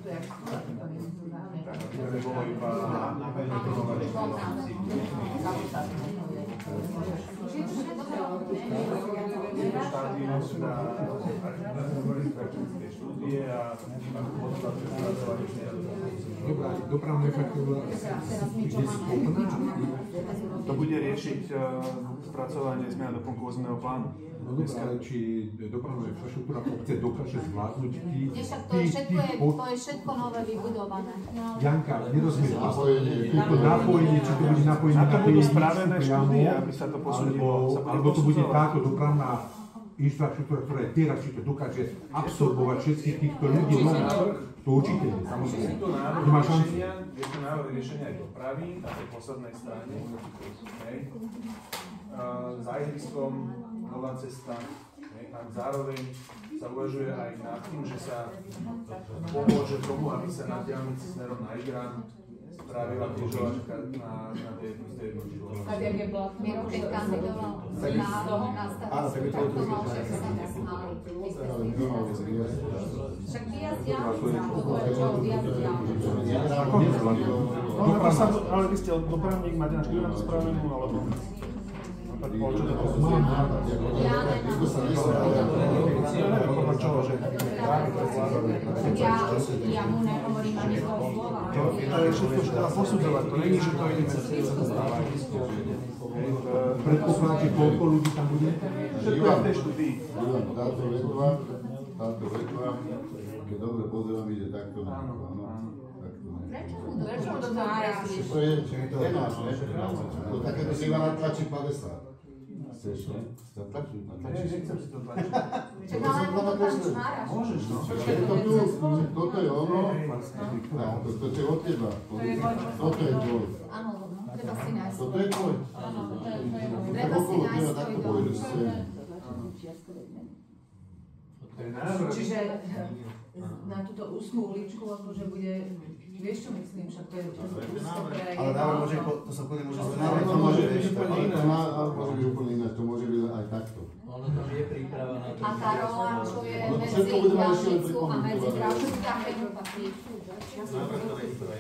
K: Ktoré bolo iba štádium na architektonické štúdie a podklad pre spracovanie
G: Dobrá, dopravná efektivita je schopná?
K: To bude riešiť spracovanie zmien a doplnku územného plánu.
G: No dobré, ale či dopravná infraštruktúra obce dokáže zvládnuť
E: to je všetko nové vybudované.
G: Janka, nerozumiem. Napojenie, či to bude napojenie
K: na to budú spravené štúdie, aby sa to posúdilo.
G: Alebo to bude táto dopravná infraštruktúra, ktorá je teraz, či to dokáže absorbovať všetkých týchto ľudí. To určite nie, samozrejme. Nemá šancu.
K: Je to návrh riešenia aj dopravy na tej poslednej strane. Za ihriskom nová cesta. A zároveň sa uvažuje aj nad tým, že sa pomôže tomu, aby sa na diaľnici smerom na Igran spravila križovačka na tej jednu školu.
E: Tak jak je bola Miro, keď kandidoval na starostu, tak to mal 60 malý. Však viac diaľnica, to je čo, viac diaľnica.
K: Ale vy ste dopravník, máte na školu spravenú, alebo...
E: Ja mu nehovorím ani toho slova.
K: Ale všetko treba posudzovať, to není, že to ide cez
G: Predpokladám, že koľko ľudí tam bude?
K: Všetko je v tej štúdii.
C: Táto vetva, keď dobre pozerám, ide takto na
E: Prečo mu to nárazíš?
C: To je nemáš, ne? Takéto si iba natlačí 50. Chceš, ne? Zatlačí?
K: Nechcem si to tlačiť.
E: Čak ale mu to tam čmáraš.
K: Môžeš, no.
C: Toto je ono, toto je od teba. Toto je tvoj.
E: Áno, treba si nájsť.
C: Toto je tvoj.
E: Treba si nájsť svoj dom.
L: Čiže na túto úzkú uličku akože bude, vieš čo myslím, však to je úzko pre...
H: Ale návrh môže, to sa úplne môže
C: návrh to môže byť úplne ináč. Môže byť úplne ináč, to môže byť aj takto.
M: Ono tam je príprava na to.
E: A tá rola, čo je medzi diaľnicu a medzi Drážďou, tam patrí.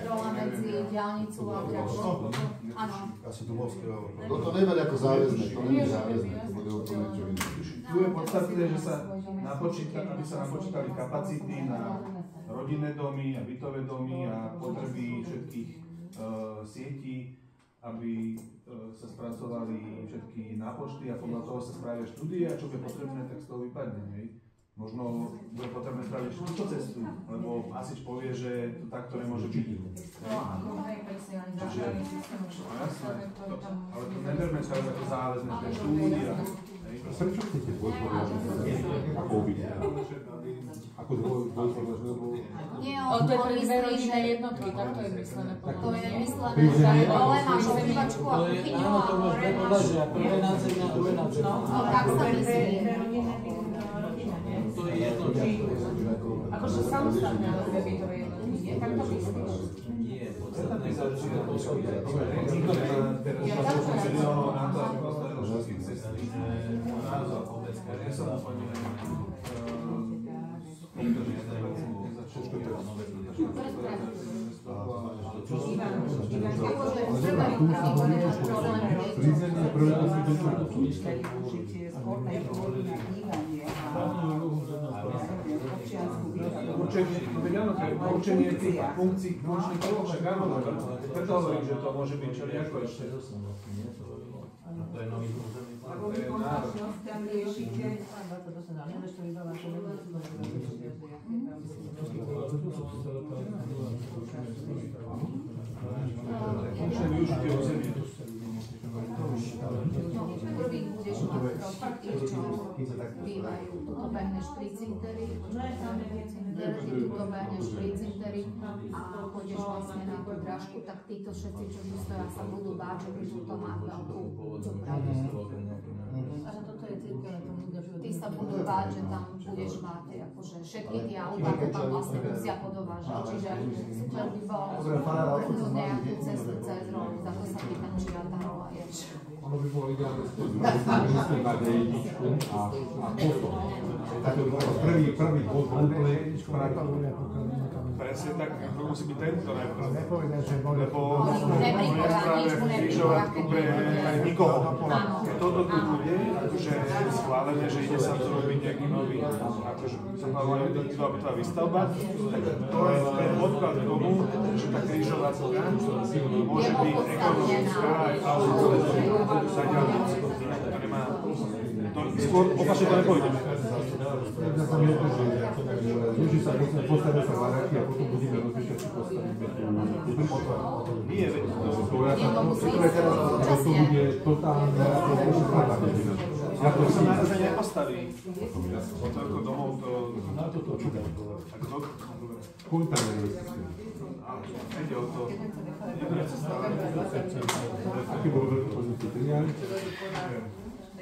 E: Rola medzi diaľnicu a Drážďou. Áno.
H: Asi tu bol skvělý.
C: Toto neber ako záväzné, to nie je záväzné, to bude úplne čo iné.
K: Tu je podstatné, že sa aby sa napočítali kapacity na rodinné domy a bytové domy a potreby všetkých sietí, aby sa spracovali všetky nápočty a podľa toho sa spravia štúdie a čo bude potrebné, tak z toho vypadne. Hej. Možno bude potrebné spraviť túto cestu, lebo asič povie, že to takto nemôže byť. Čiže, ale to neberme sa ako záväzné, to je štúdia.
G: Prečo chcete dvojpodlažné? Ako ubyť? Ako dvojpodlažné?
E: Nie,
L: to je pre dve rodinné jednotky, tak to je myslené.
E: To je myslené, že dole máš obývačku a kuchyňu a hore máš...
M: Prvé nadzemia, druhé nadzemia.
E: No tak sa myslí.
M: To je jednotka.
L: Akože samostatné, ale dve bytové jednotky, nie? Tak to myslíš?
M: Nie, podstatné sa určite pôsobí.
L: Ja tak to
K: Určenie tých funkcií končných poloh, však áno, preto hovorím, že to môže byť čeliako ešte.
M: To je nový územný plán.
F: Lebo vy konečnosť tam riešite.
E: Prvý budeš mať profil, čo bývajú, tuto behneš pri Cintery, tuto behneš pri Cintery a pôjdeš vlastne na tú drážku, tak títo všetci, čo tu stoja, sa budú báť, že budú to mať veľkú dopravu. Tí sa budú báť, že tam budeš mať akože všetky tie autá, tam vlastne musia podovážať, čiže super by bolo nejakú cestu cez rok, za to sa pýtam, či ja tá rola je.
G: Ono by bolo ideálne myslím na D1 a potom. Prvý bod úplne
K: presne tak, to musí byť tento najprv.
J: Lebo
K: je práve križovatku pre nikoho. Keď toto tu bude, že je schválené, že ide sa to robiť nejaký nový, akože sa plánuje bytová výstavba, tak to je ten odklad k tomu, že tá križovatka môže byť ekonomická aj to nemá, skôr opačne to nepôjdeme.
G: Ja sa mi o to, že sa postavia sa váraky a potom budeme rozmýšľať, či postavíme tú potvaru.
K: Nie, veď
G: to bude totálne ukladanie.
K: To sa naraz aj nepostaví. Toľko domov to...
G: Kontajnery.
K: Ide o to.
G: Aký bol veľký pozície triári?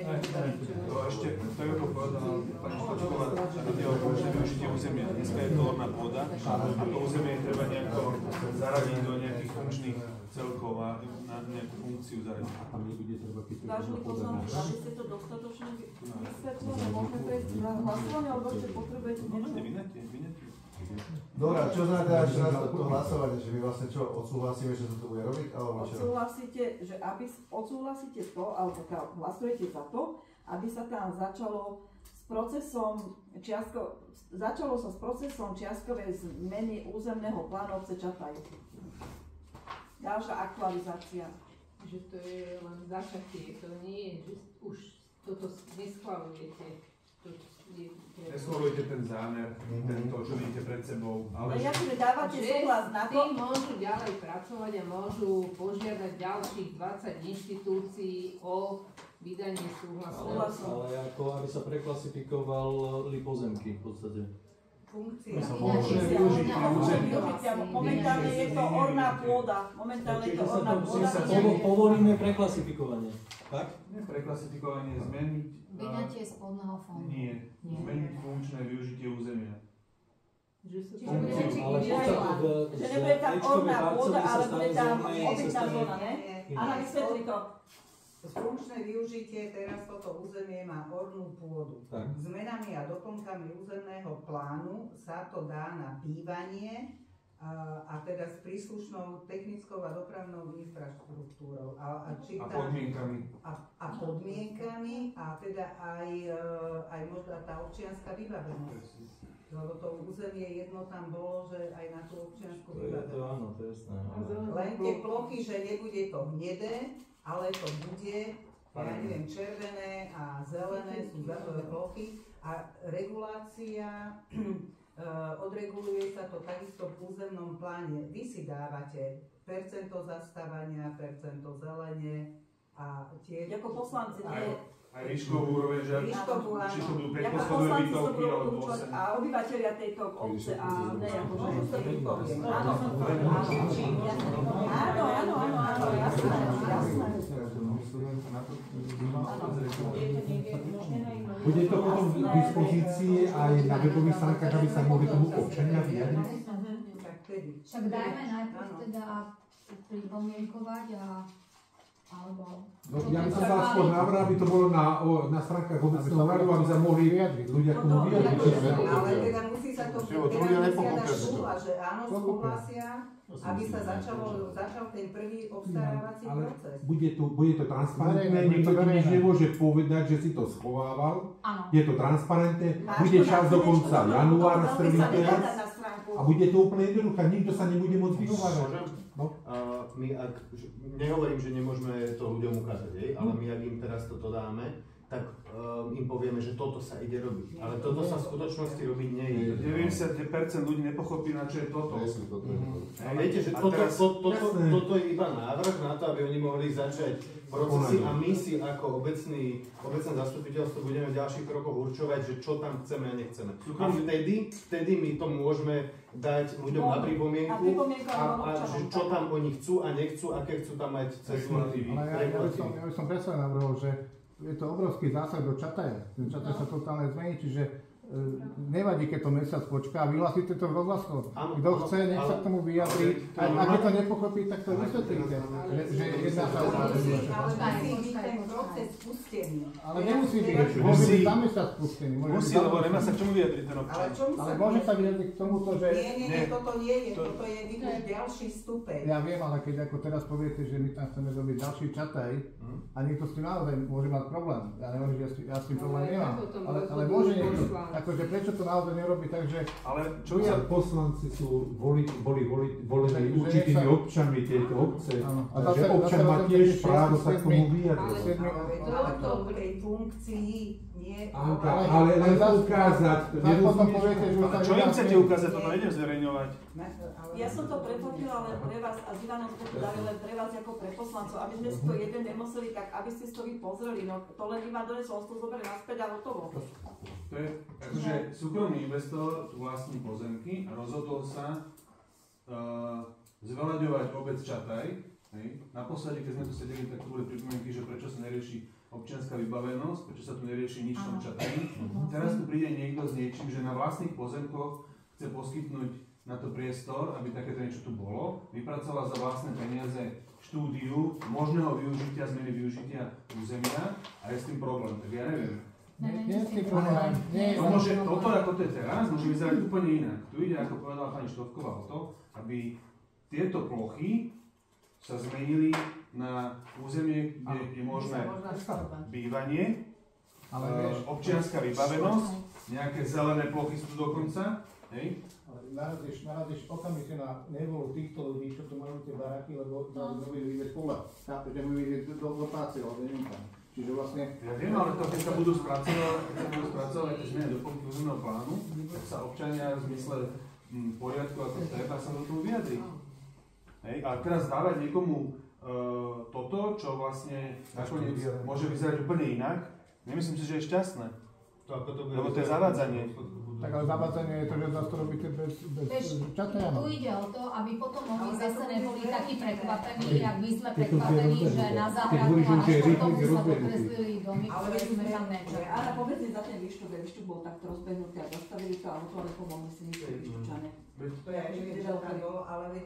K: To ešte, to je to povedala pani Štočková, ide o funkčné využitie územia. Dneska je to orná pôda a to územie treba nejako zaradiť do nejakých funkčných celkov a na nejakú funkciu zaradiť.
G: A tam nebude treba, keď to
A: Vážení poslanci, aby ste to dostatočne vysvetlili, môžeme prejsť na hlasovanie, alebo ešte potrebujete niečo?
K: Vynete.
H: Dobre, a čo znamená ešte raz to hlasovanie, že my vlastne čo, odsúhlasíme, že sa to bude robiť, alebo čo?
A: Odsúhlasíte, že aby odsúhlasíte to, alebo hlasujete za to, aby sa tam začalo s procesom čiastkovej zmeny územného plánu obce Čataj. Ďalšia aktualizácia.
B: Že to je len začatie, to nie je, že už toto neschvalujete.
K: Neschvalujete ten zámer, to, čo vidíte pred sebou.
A: Ale ja si dávate súhlas na to.
B: Tí môžu ďalej pracovať a môžu požiadať ďalších 20 inštitúcií o vydanie súhlasu.
M: Ale ako aby sa preklasifikovali pozemky v podstate.
A: Funkcia. Momentálne je to orná pôda.
M: Povolíme preklasifikovanie. Tak?
K: Nie preklasifikovanie, zmeniť...
E: Vyňatie spodného fondu.
K: Nie, zmeniť funkčné využitie územia.
A: Že nebude tam orná pôda, ale bude tam obytná zóna, ne? Áno, vysvetli to.
J: Funkčné využitie, teraz toto územie má ornú pôdu. Zmenami a doplnkami územného plánu sa to dá na bývanie a teda s príslušnou technickou a dopravnou infraštruktúrou. A
K: podmienkami.
J: A podmienkami a teda aj možno tá občianska vybavenosť. Lebo to územie jedno tam bolo, že aj na tú občiansku vybavenosť.
M: To áno, to je jasné.
J: Len tie plochy, že nebude to hnedé, ale to bude, ja neviem, červené a zelené sú zatové plochy a regulácia, odreguluje sa to takisto v územnom pláne. Vy si dávate percento zastávania, percento zelene a tie...
A: Ako poslanci, nie?
K: Aj výškovú úroveň, že či to budú 5 poschodové bytovky alebo 8.
A: A obyvateľia tejto obce a ne ako že áno, jasné.
G: Bude to potom k dispozícii aj na webových stránkach, aby sa mohli tomu občania vyjadriť?
E: Však dajme najprv teda pripomienkovať alebo...
G: No, ja by som sa skôr navrhol, aby to bolo na stránkach obecného radu, aby sa mohli ľudia k tomu vyjadriť.
J: Ale teda musí sa to dať súhlas, že áno, súhlasia, aby sa začal ten prvý obstarávací proces.
G: Bude to transparentné, nikto ti nič nemôže povedať, že si to schovával. Je to transparentné, bude čas do konca januára strviť teraz a bude to úplne jednoduché, nikto sa nebude môcť vyhovárať.
N: nehovorím, že nemôžeme to ľuďom ukázať, ale my ak im teraz toto dáme, tak im povieme, že toto sa ide robiť. Ale toto sa v skutočnosti robiť nejde.
K: 90% ľudí nepochopí, na čo je toto.
N: A viete, že toto je iba návrh na to, aby oni mohli začať procesy a my si ako obecné zastupiteľstvo budeme v ďalších krokoch určovať, že čo tam chceme a nechceme. A vtedy my to môžeme dať ľuďom na pripomienku a že čo tam oni chcú a nechcú, aké chcú tam mať cez motivy.
I: Ja by som presne navrhol, že je to obrovský zásah do Čataja. Ten Čataj sa totálne zmení, čiže nevadí, keď to mesiac počká, vyhlásite to v rozhlasoch. Kto chce, nech sa k tomu vyjadrí. A keď to nepochopí, tak to vysvetlíte. Že jedná sa o
J: ale musí byť ten proces spustený.
I: Ale nemusí byť. Môže byť tam mesiac spustený.
K: Musí, lebo nemá sa k čomu vyjadriť ten občan.
I: Ale môže sa vyjadriť k tomuto, že...
J: Nie, toto nie je. Toto je ďalší stupeň.
I: Ja viem, ale keď ako teraz poviete, že my tam chceme robiť ďalší Čataj a niekto s tým naozaj môže mať problém. Ja neviem, že ja s tým problém nemám. Ale môže niekto. Akože prečo to naozaj nerobí, takže...
K: Ale
G: čo sa poslanci sú boli volení určitými občanmi tejto obce. Takže občan má tiež právo sa k tomu vyjadriť.
J: Ale to v tej funkcii nie...
G: Ale len ukázať, to nerozumieš.
K: Čo im chcete ukázať, to nejdem zverejňovať.
A: Ja som to prefotila len pre vás a s Ivanom sme to dali len pre vás ako pre poslancov, aby sme si to jeden nemuseli, tak aby ste si to vy pozreli, no to len Ivan donesol, to zoberie naspäť a hotovo.
K: To je, akože súkromný investor tu vlastní pozemky a rozhodol sa zveľaďovať obec Čataj. Naposledy, keď sme tu sedeli, tak tu boli pripomienky, že prečo sa nerieši občianska vybavenosť, prečo sa tu nerieši nič v tom Čataji. Teraz tu príde niekto s niečím, že na vlastných pozemkoch chce poskytnúť na to priestor, aby takéto niečo tu bolo. Vypracovala za vlastné peniaze štúdiu možného využitia, zmeny využitia územia a je s tým problém. Tak ja neviem. Toto, ako to je teraz, môže vyzerať úplne inak. Tu ide, ako povedala pani Štovková, o to, aby tieto plochy sa zmenili na územie, kde je možné bývanie, občianska vybavenosť, nejaké zelené plochy sú tu dokonca.
I: Narazíš okamžite na nevolu týchto ľudí, čo tu majú tie baraky, lebo budú vidieť pole. Chápeš, že budú vidieť do práce, ale neviem tam. Čiže vlastne...
K: Ja viem, ale to, keď sa budú spracovať tie zmeny do územného plánu, tak sa občania v zmysle poriadku ako treba sa do toho vyjadriť. A teraz dávať niekomu toto, čo vlastne nakoniec môže vyzerať úplne inak, nemyslím si, že je šťastné. Lebo to je zavádzanie.
I: Tak ale zavádzanie je to, že zase to robíte bez Čataja.
E: Tu ide o to, aby potom oni zase neboli takí prekvapení, jak my sme prekvapení, že na záhradku a na športovku sa pokreslili domy, ktoré sme tam nečakali.
A: Áno, povedzme za ten výštuk bol takto rozbehnutý a zastavili to a o to, ale pomohli si niečo Vyšťučane.
J: To je ale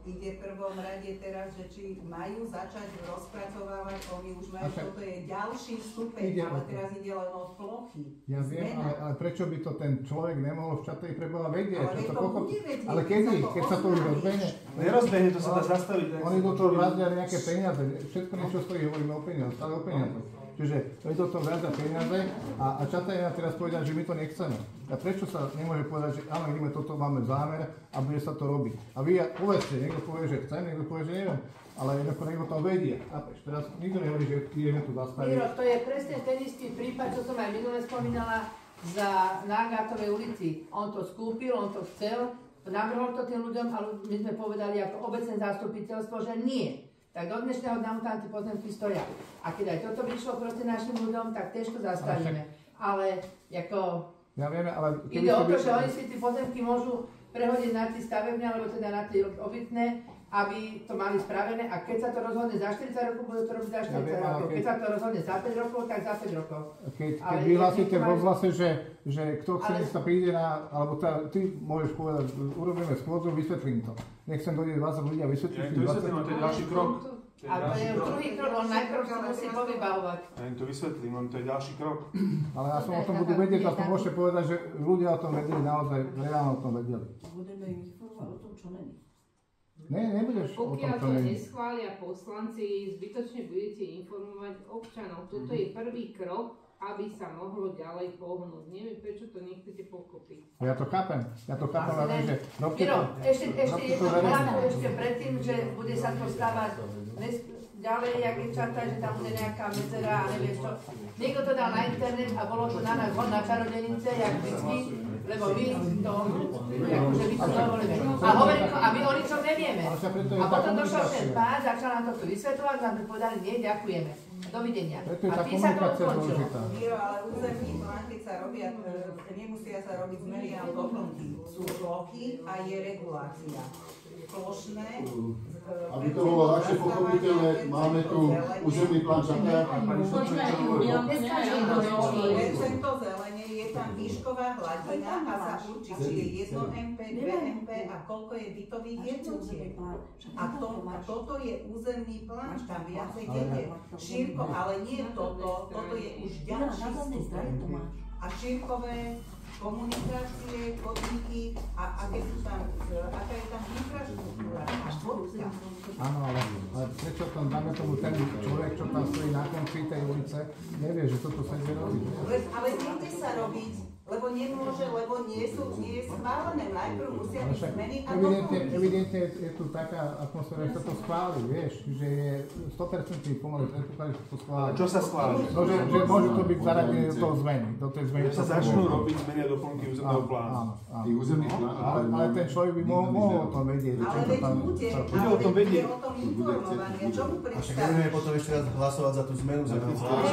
J: ide v prvom rade teraz, že či majú začať rozpracovávať, oni už majú, toto je ďalší stupeň, ale teraz ide len o plochy.
I: Ja viem, ale prečo by to ten človek nemohol v Čataji preboha vedieť?
J: Ale to bude vedieť.
I: Ale keď sa to už rozbehne?
K: Nerozbehne, to sa dá zastaviť.
I: Oni do toho vrazia nejaké peniaze, všetko niečo stojí, hovoríme o peniaze, stále o peniaze. Čiže oni do toho vrazia peniaze a Čataj nám teraz povedať, že my to nechceme. A prečo sa nemôže povedať, že áno, ideme toto, máme zámer a bude sa to robiť. A vy povedzte, niekto povie, že chcem, niekto povie, že neviem. Ale niekto to vedie. Teraz nikto nehovorí, že ideme tu zastaviť.
L: Miro, to je presne ten istý prípad, čo som aj minule spomínala na Agátovej ulici. On to skúpil, on to chcel, navrhol to tým ľuďom, ale my sme povedali ako obecné zastupiteľstvo, že nie. Tak do dnešného dňa tam tie pozemky stoja. A keď aj toto vyšlo proti našim ľuďom, tak tiež to zastavíme. Ale ako...
I: Ja viem, ale...
L: Ide o to, že oni si tie pozemky môžu prehodiť na tie stavebné, alebo teda na tie obytné, aby to mali spravené. A keď sa to rozhodne za 40 rokov, budú to robiť za 40 rokov. Keď sa to rozhodne za 5 rokov, tak za 5 rokov.
I: Keď vyhlásite v rozhlase, že kto chce, nech sa príde na... Alebo ty môžeš povedať, urobíme schôdzu, vysvetlím to. Nechcem dojde 20 ľudí a vysvetlím si 20.
K: To je ďalší krok.
L: A to je druhý krok, on najprv sa musí povybavovať.
K: Ja im to vysvetlím, to je ďalší krok.
I: Ale ja som o tom budú vedieť, a to môžete povedať, že ľudia o tom vedeli, naozaj reálne o tom vedeli.
A: Budeme im informovať o tom, čo není.
I: Nebudeš o tom,
B: pokiaľ
I: čo
B: to
I: není.
B: neschvália poslanci, zbytočne budete informovať občanov. Toto je prvý krok, aby sa mohlo ďalej pohnúť. Neviem, prečo to nechcete pokopiť.
I: Ja to chápem, ale že
L: Miro, ešte predtým, že bude sa to stávať ďalej, jak je čata, že tam bude nejaká medzera a nevieš čo. Niekto to dal na internet a bolo to na nás hod na čarodenice, jak vždycky, lebo vy to, akože vy to dovolíme. A hovorím, a my o ničom nevieme. A potom došiel ten pán, začal nám to tu vysvetľovať, nám povedali, nie, ďakujeme. Dovidenia. A tým sa to odkončilo.
J: Miro, ale územný plán, keď sa robia, nemusia sa robiť zmeny a doplnky. Sú plochy a je regulácia. Plošné.
C: Aby to bolo ľahšie pochopiteľné, máme tu územný plán Čataja.
J: Percento zelene, je tam výšková hladina a sa určí, či je 1 MP, 2 MP a koľko je bytových jednotiek. A toto je územný plán, tam viacej ide. Šírko, ale nie toto je už ďalší stupeň. A šírkové komunikácie, chodníky a aká je tam infraštruktúra.
I: Áno, ale prečo tam dáme tomu ten človek, čo tam stojí na konci tej ulice, nevie, že toto sa ide robiť.
J: Ale bude sa robiť, lebo nemôže, lebo nie je schválené. Najprv musia byť zmeny a doplnky.
I: Evidentne je tu taká atmosféra, že sa to schváli, vieš, že je 100% pomaly predpoklad, že to schváli.
K: Čo sa schváli?
I: No, že môže to byť zaradené do toho zmeny, do tej zmeny.
K: Že sa začnú robiť zmeny a doplnky územného plánu.
I: Ale ten človek by mohol o tom vedieť.
J: Ale veď bude o tom informovaný. A čo mu
H: A však nebudeme potom ešte raz hlasovať za tú zmenu územného plánu.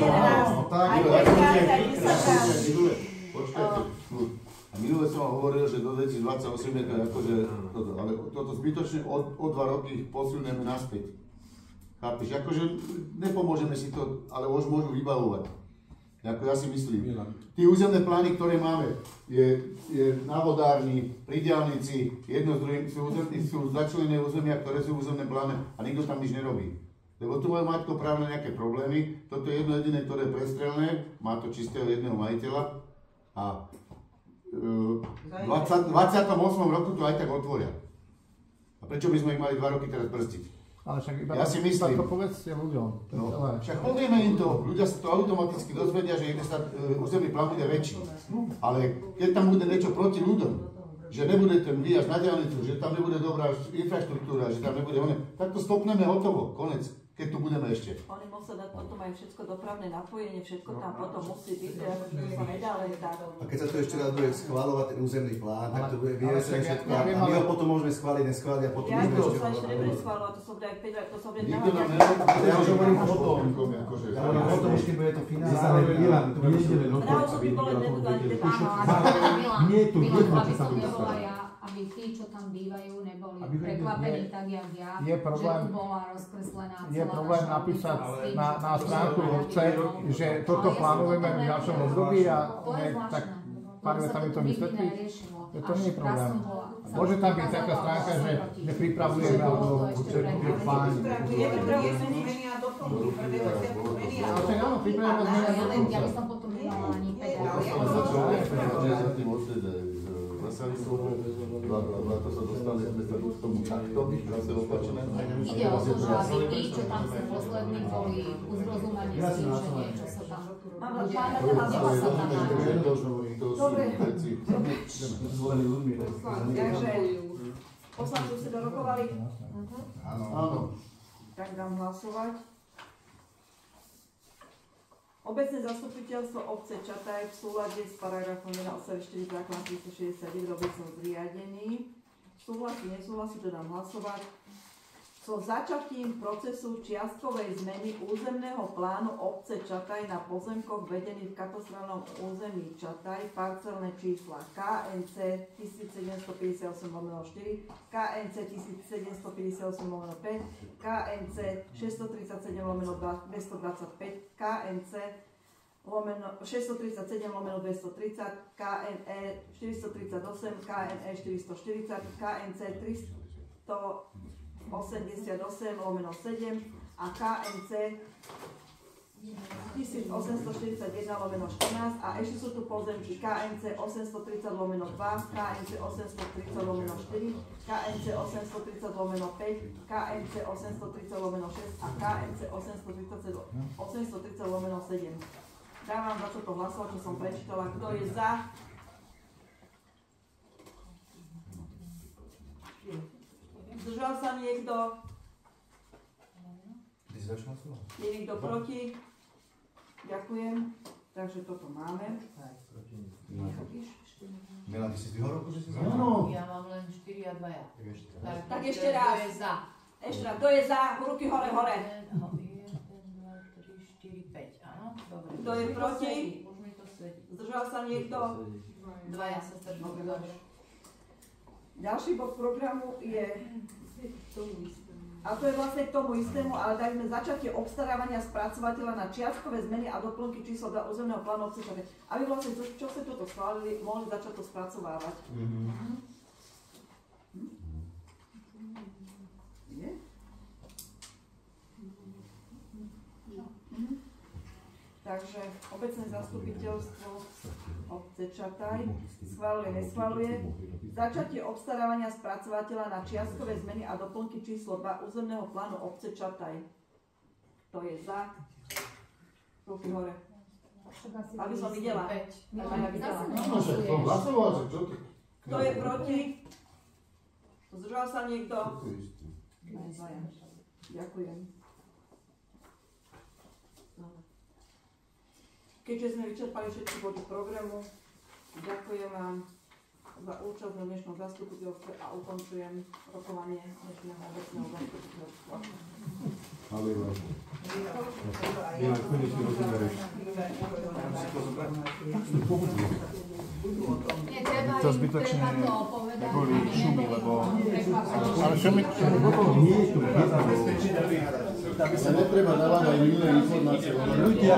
C: Počkajte, a minule som vám hovoril, že do 2028 je to akože toto, ale toto zbytočne o 2 roky posunieme naspäť. Chápeš? Akože nepomôžeme si to, ale už môžu vybavovať. Ako ja si myslím. Tí územné plány, ktoré máme, je na vodárni, pri diaľnici, jedno z druhým sú začlenené územia, ktoré sú územné plány a nikto tam nič nerobí. Lebo tu majú majetkoprávne nejaké problémy, toto je jedno jediné, ktoré je prestrelné, má to čistého jedného majiteľa. A v 28. roku to aj tak otvoria. A prečo by sme ich mali 2 roky teraz brzdiť?
I: Ale však iba
C: ja si myslím,
I: to povedzte ľuďom.
C: No, však povieme im to, ľudia sa to automaticky dozvedia, že územný plán bude väčší. Ale keď tam bude niečo proti ľuďom, že nebude ten výjazd na diaľnicu, že tam nebude dobrá infraštruktúra, že tam nebude ono, tak to stopneme hotovo, konec. Keď tu budeme ešte.
A: Oni musia dať potom aj všetko dopravné napojenie, všetko tam potom musí byť, to sa nedá len tak.
H: A keď sa to ešte raz bude schvaľovať ten územný plán, tak to bude vyvesené všetko a my ho potom môžeme schváliť, neschváliť a potom budeme ešte
A: Ja ešte nebude schváľovať, to sa bude aj 5 rokov, to sa bude
C: nikto nám nebude. Ja už hovorím o tom.
H: Ja hovorím o tom, už keď bude to finálne.
I: Nie je tu jedno, čo sa bude
E: stať. Aby tí, čo tam bývajú, neboli prekvapení tak, jak ja, že tu bola rozkreslená celá
I: je problém napísať na stránku obce, že toto plánujeme v ďalšom období a tak pár vetami to vysvetlí. To nie je problém. Môže tam byť taká stránka, že pripravujeme alebo plány. Áno, pripravujeme zmeny a doplnky.
E: Ja by som potom nemala ani pedál.
C: To sa dostane k tomu takto, zase opačné.
E: Ide o to, že aby tí, čo tam sú poslední, boli uzrozumení s tým, že niečo sa tam bude. Neba sa tam
A: Takže poslanci si dorokovali?
C: Áno.
A: Tak dám hlasovať. Obecné zastupiteľstvo obce Čataj v súlade s paragrafom 184 zákona 369 o obecnom zriadení. Súhlasí, nesúhlasí, to dám hlasovať. So začatím procesu čiastkovej zmeny územného plánu obce Čataj na pozemkoch vedených v katastrálnom území Čataj, parcelné čísla KNC 1758/4, KNC 1758/5, KNC 637/225, KNC 637/230, KNE 438, KNE 440, KNC 388/7 a KNC 1841/14 a ešte sú tu pozemky KNC 830/2, KNC 830/4, KNC 830/5, KNC 830/6 a KNC 830/7. Dávam za toto hlasovať, čo som prečítala. Kto je za? Zdržal sa niekto? Je niekto proti? Ďakujem. Takže toto máme.
H: Milan, ty si zdvihol ruku, že si za?
L: Ja mám len 4 a 2 ja.
A: Tak ešte raz.
L: To je za.
A: Ešte raz, to je za, ruky hore, hore.
L: 1, 2, 3, 4, 5, áno, dobre.
A: Kto je proti?
L: Už mi to svedí.
A: Zdržal sa niekto?
L: 2 ja sa zdržal.
A: Ďalší bod programu je, a to je vlastne k tomu istému, ale dali sme začatie obstarávania spracovateľa na čiastkové zmeny a doplnky číslo 2 územného plánu obce, aby vlastne, čo ste toto schválili, mohli začať to spracovávať. Takže obecné zastupiteľstvo obce Čataj schvaľuje, neschvaľuje. Začatie obstarávania spracovateľa na čiastkové zmeny a doplnky číslo 2 územného plánu obce Čataj. Kto je za? Ruky hore. Aby som videla. Kto je proti? Zdržal sa niekto? Ďakujem. Keďže sme vyčerpali všetky body programu, ďakujem vám za účasť na dnešnom zastupiteľstve a ukončujem rokovanie dnešného obecného zastupiteľstva.
I: To zbytočne neboli šumy, lebo... Ale šumy...
C: Netreba dávať aj iné informácie.
K: Ľudia,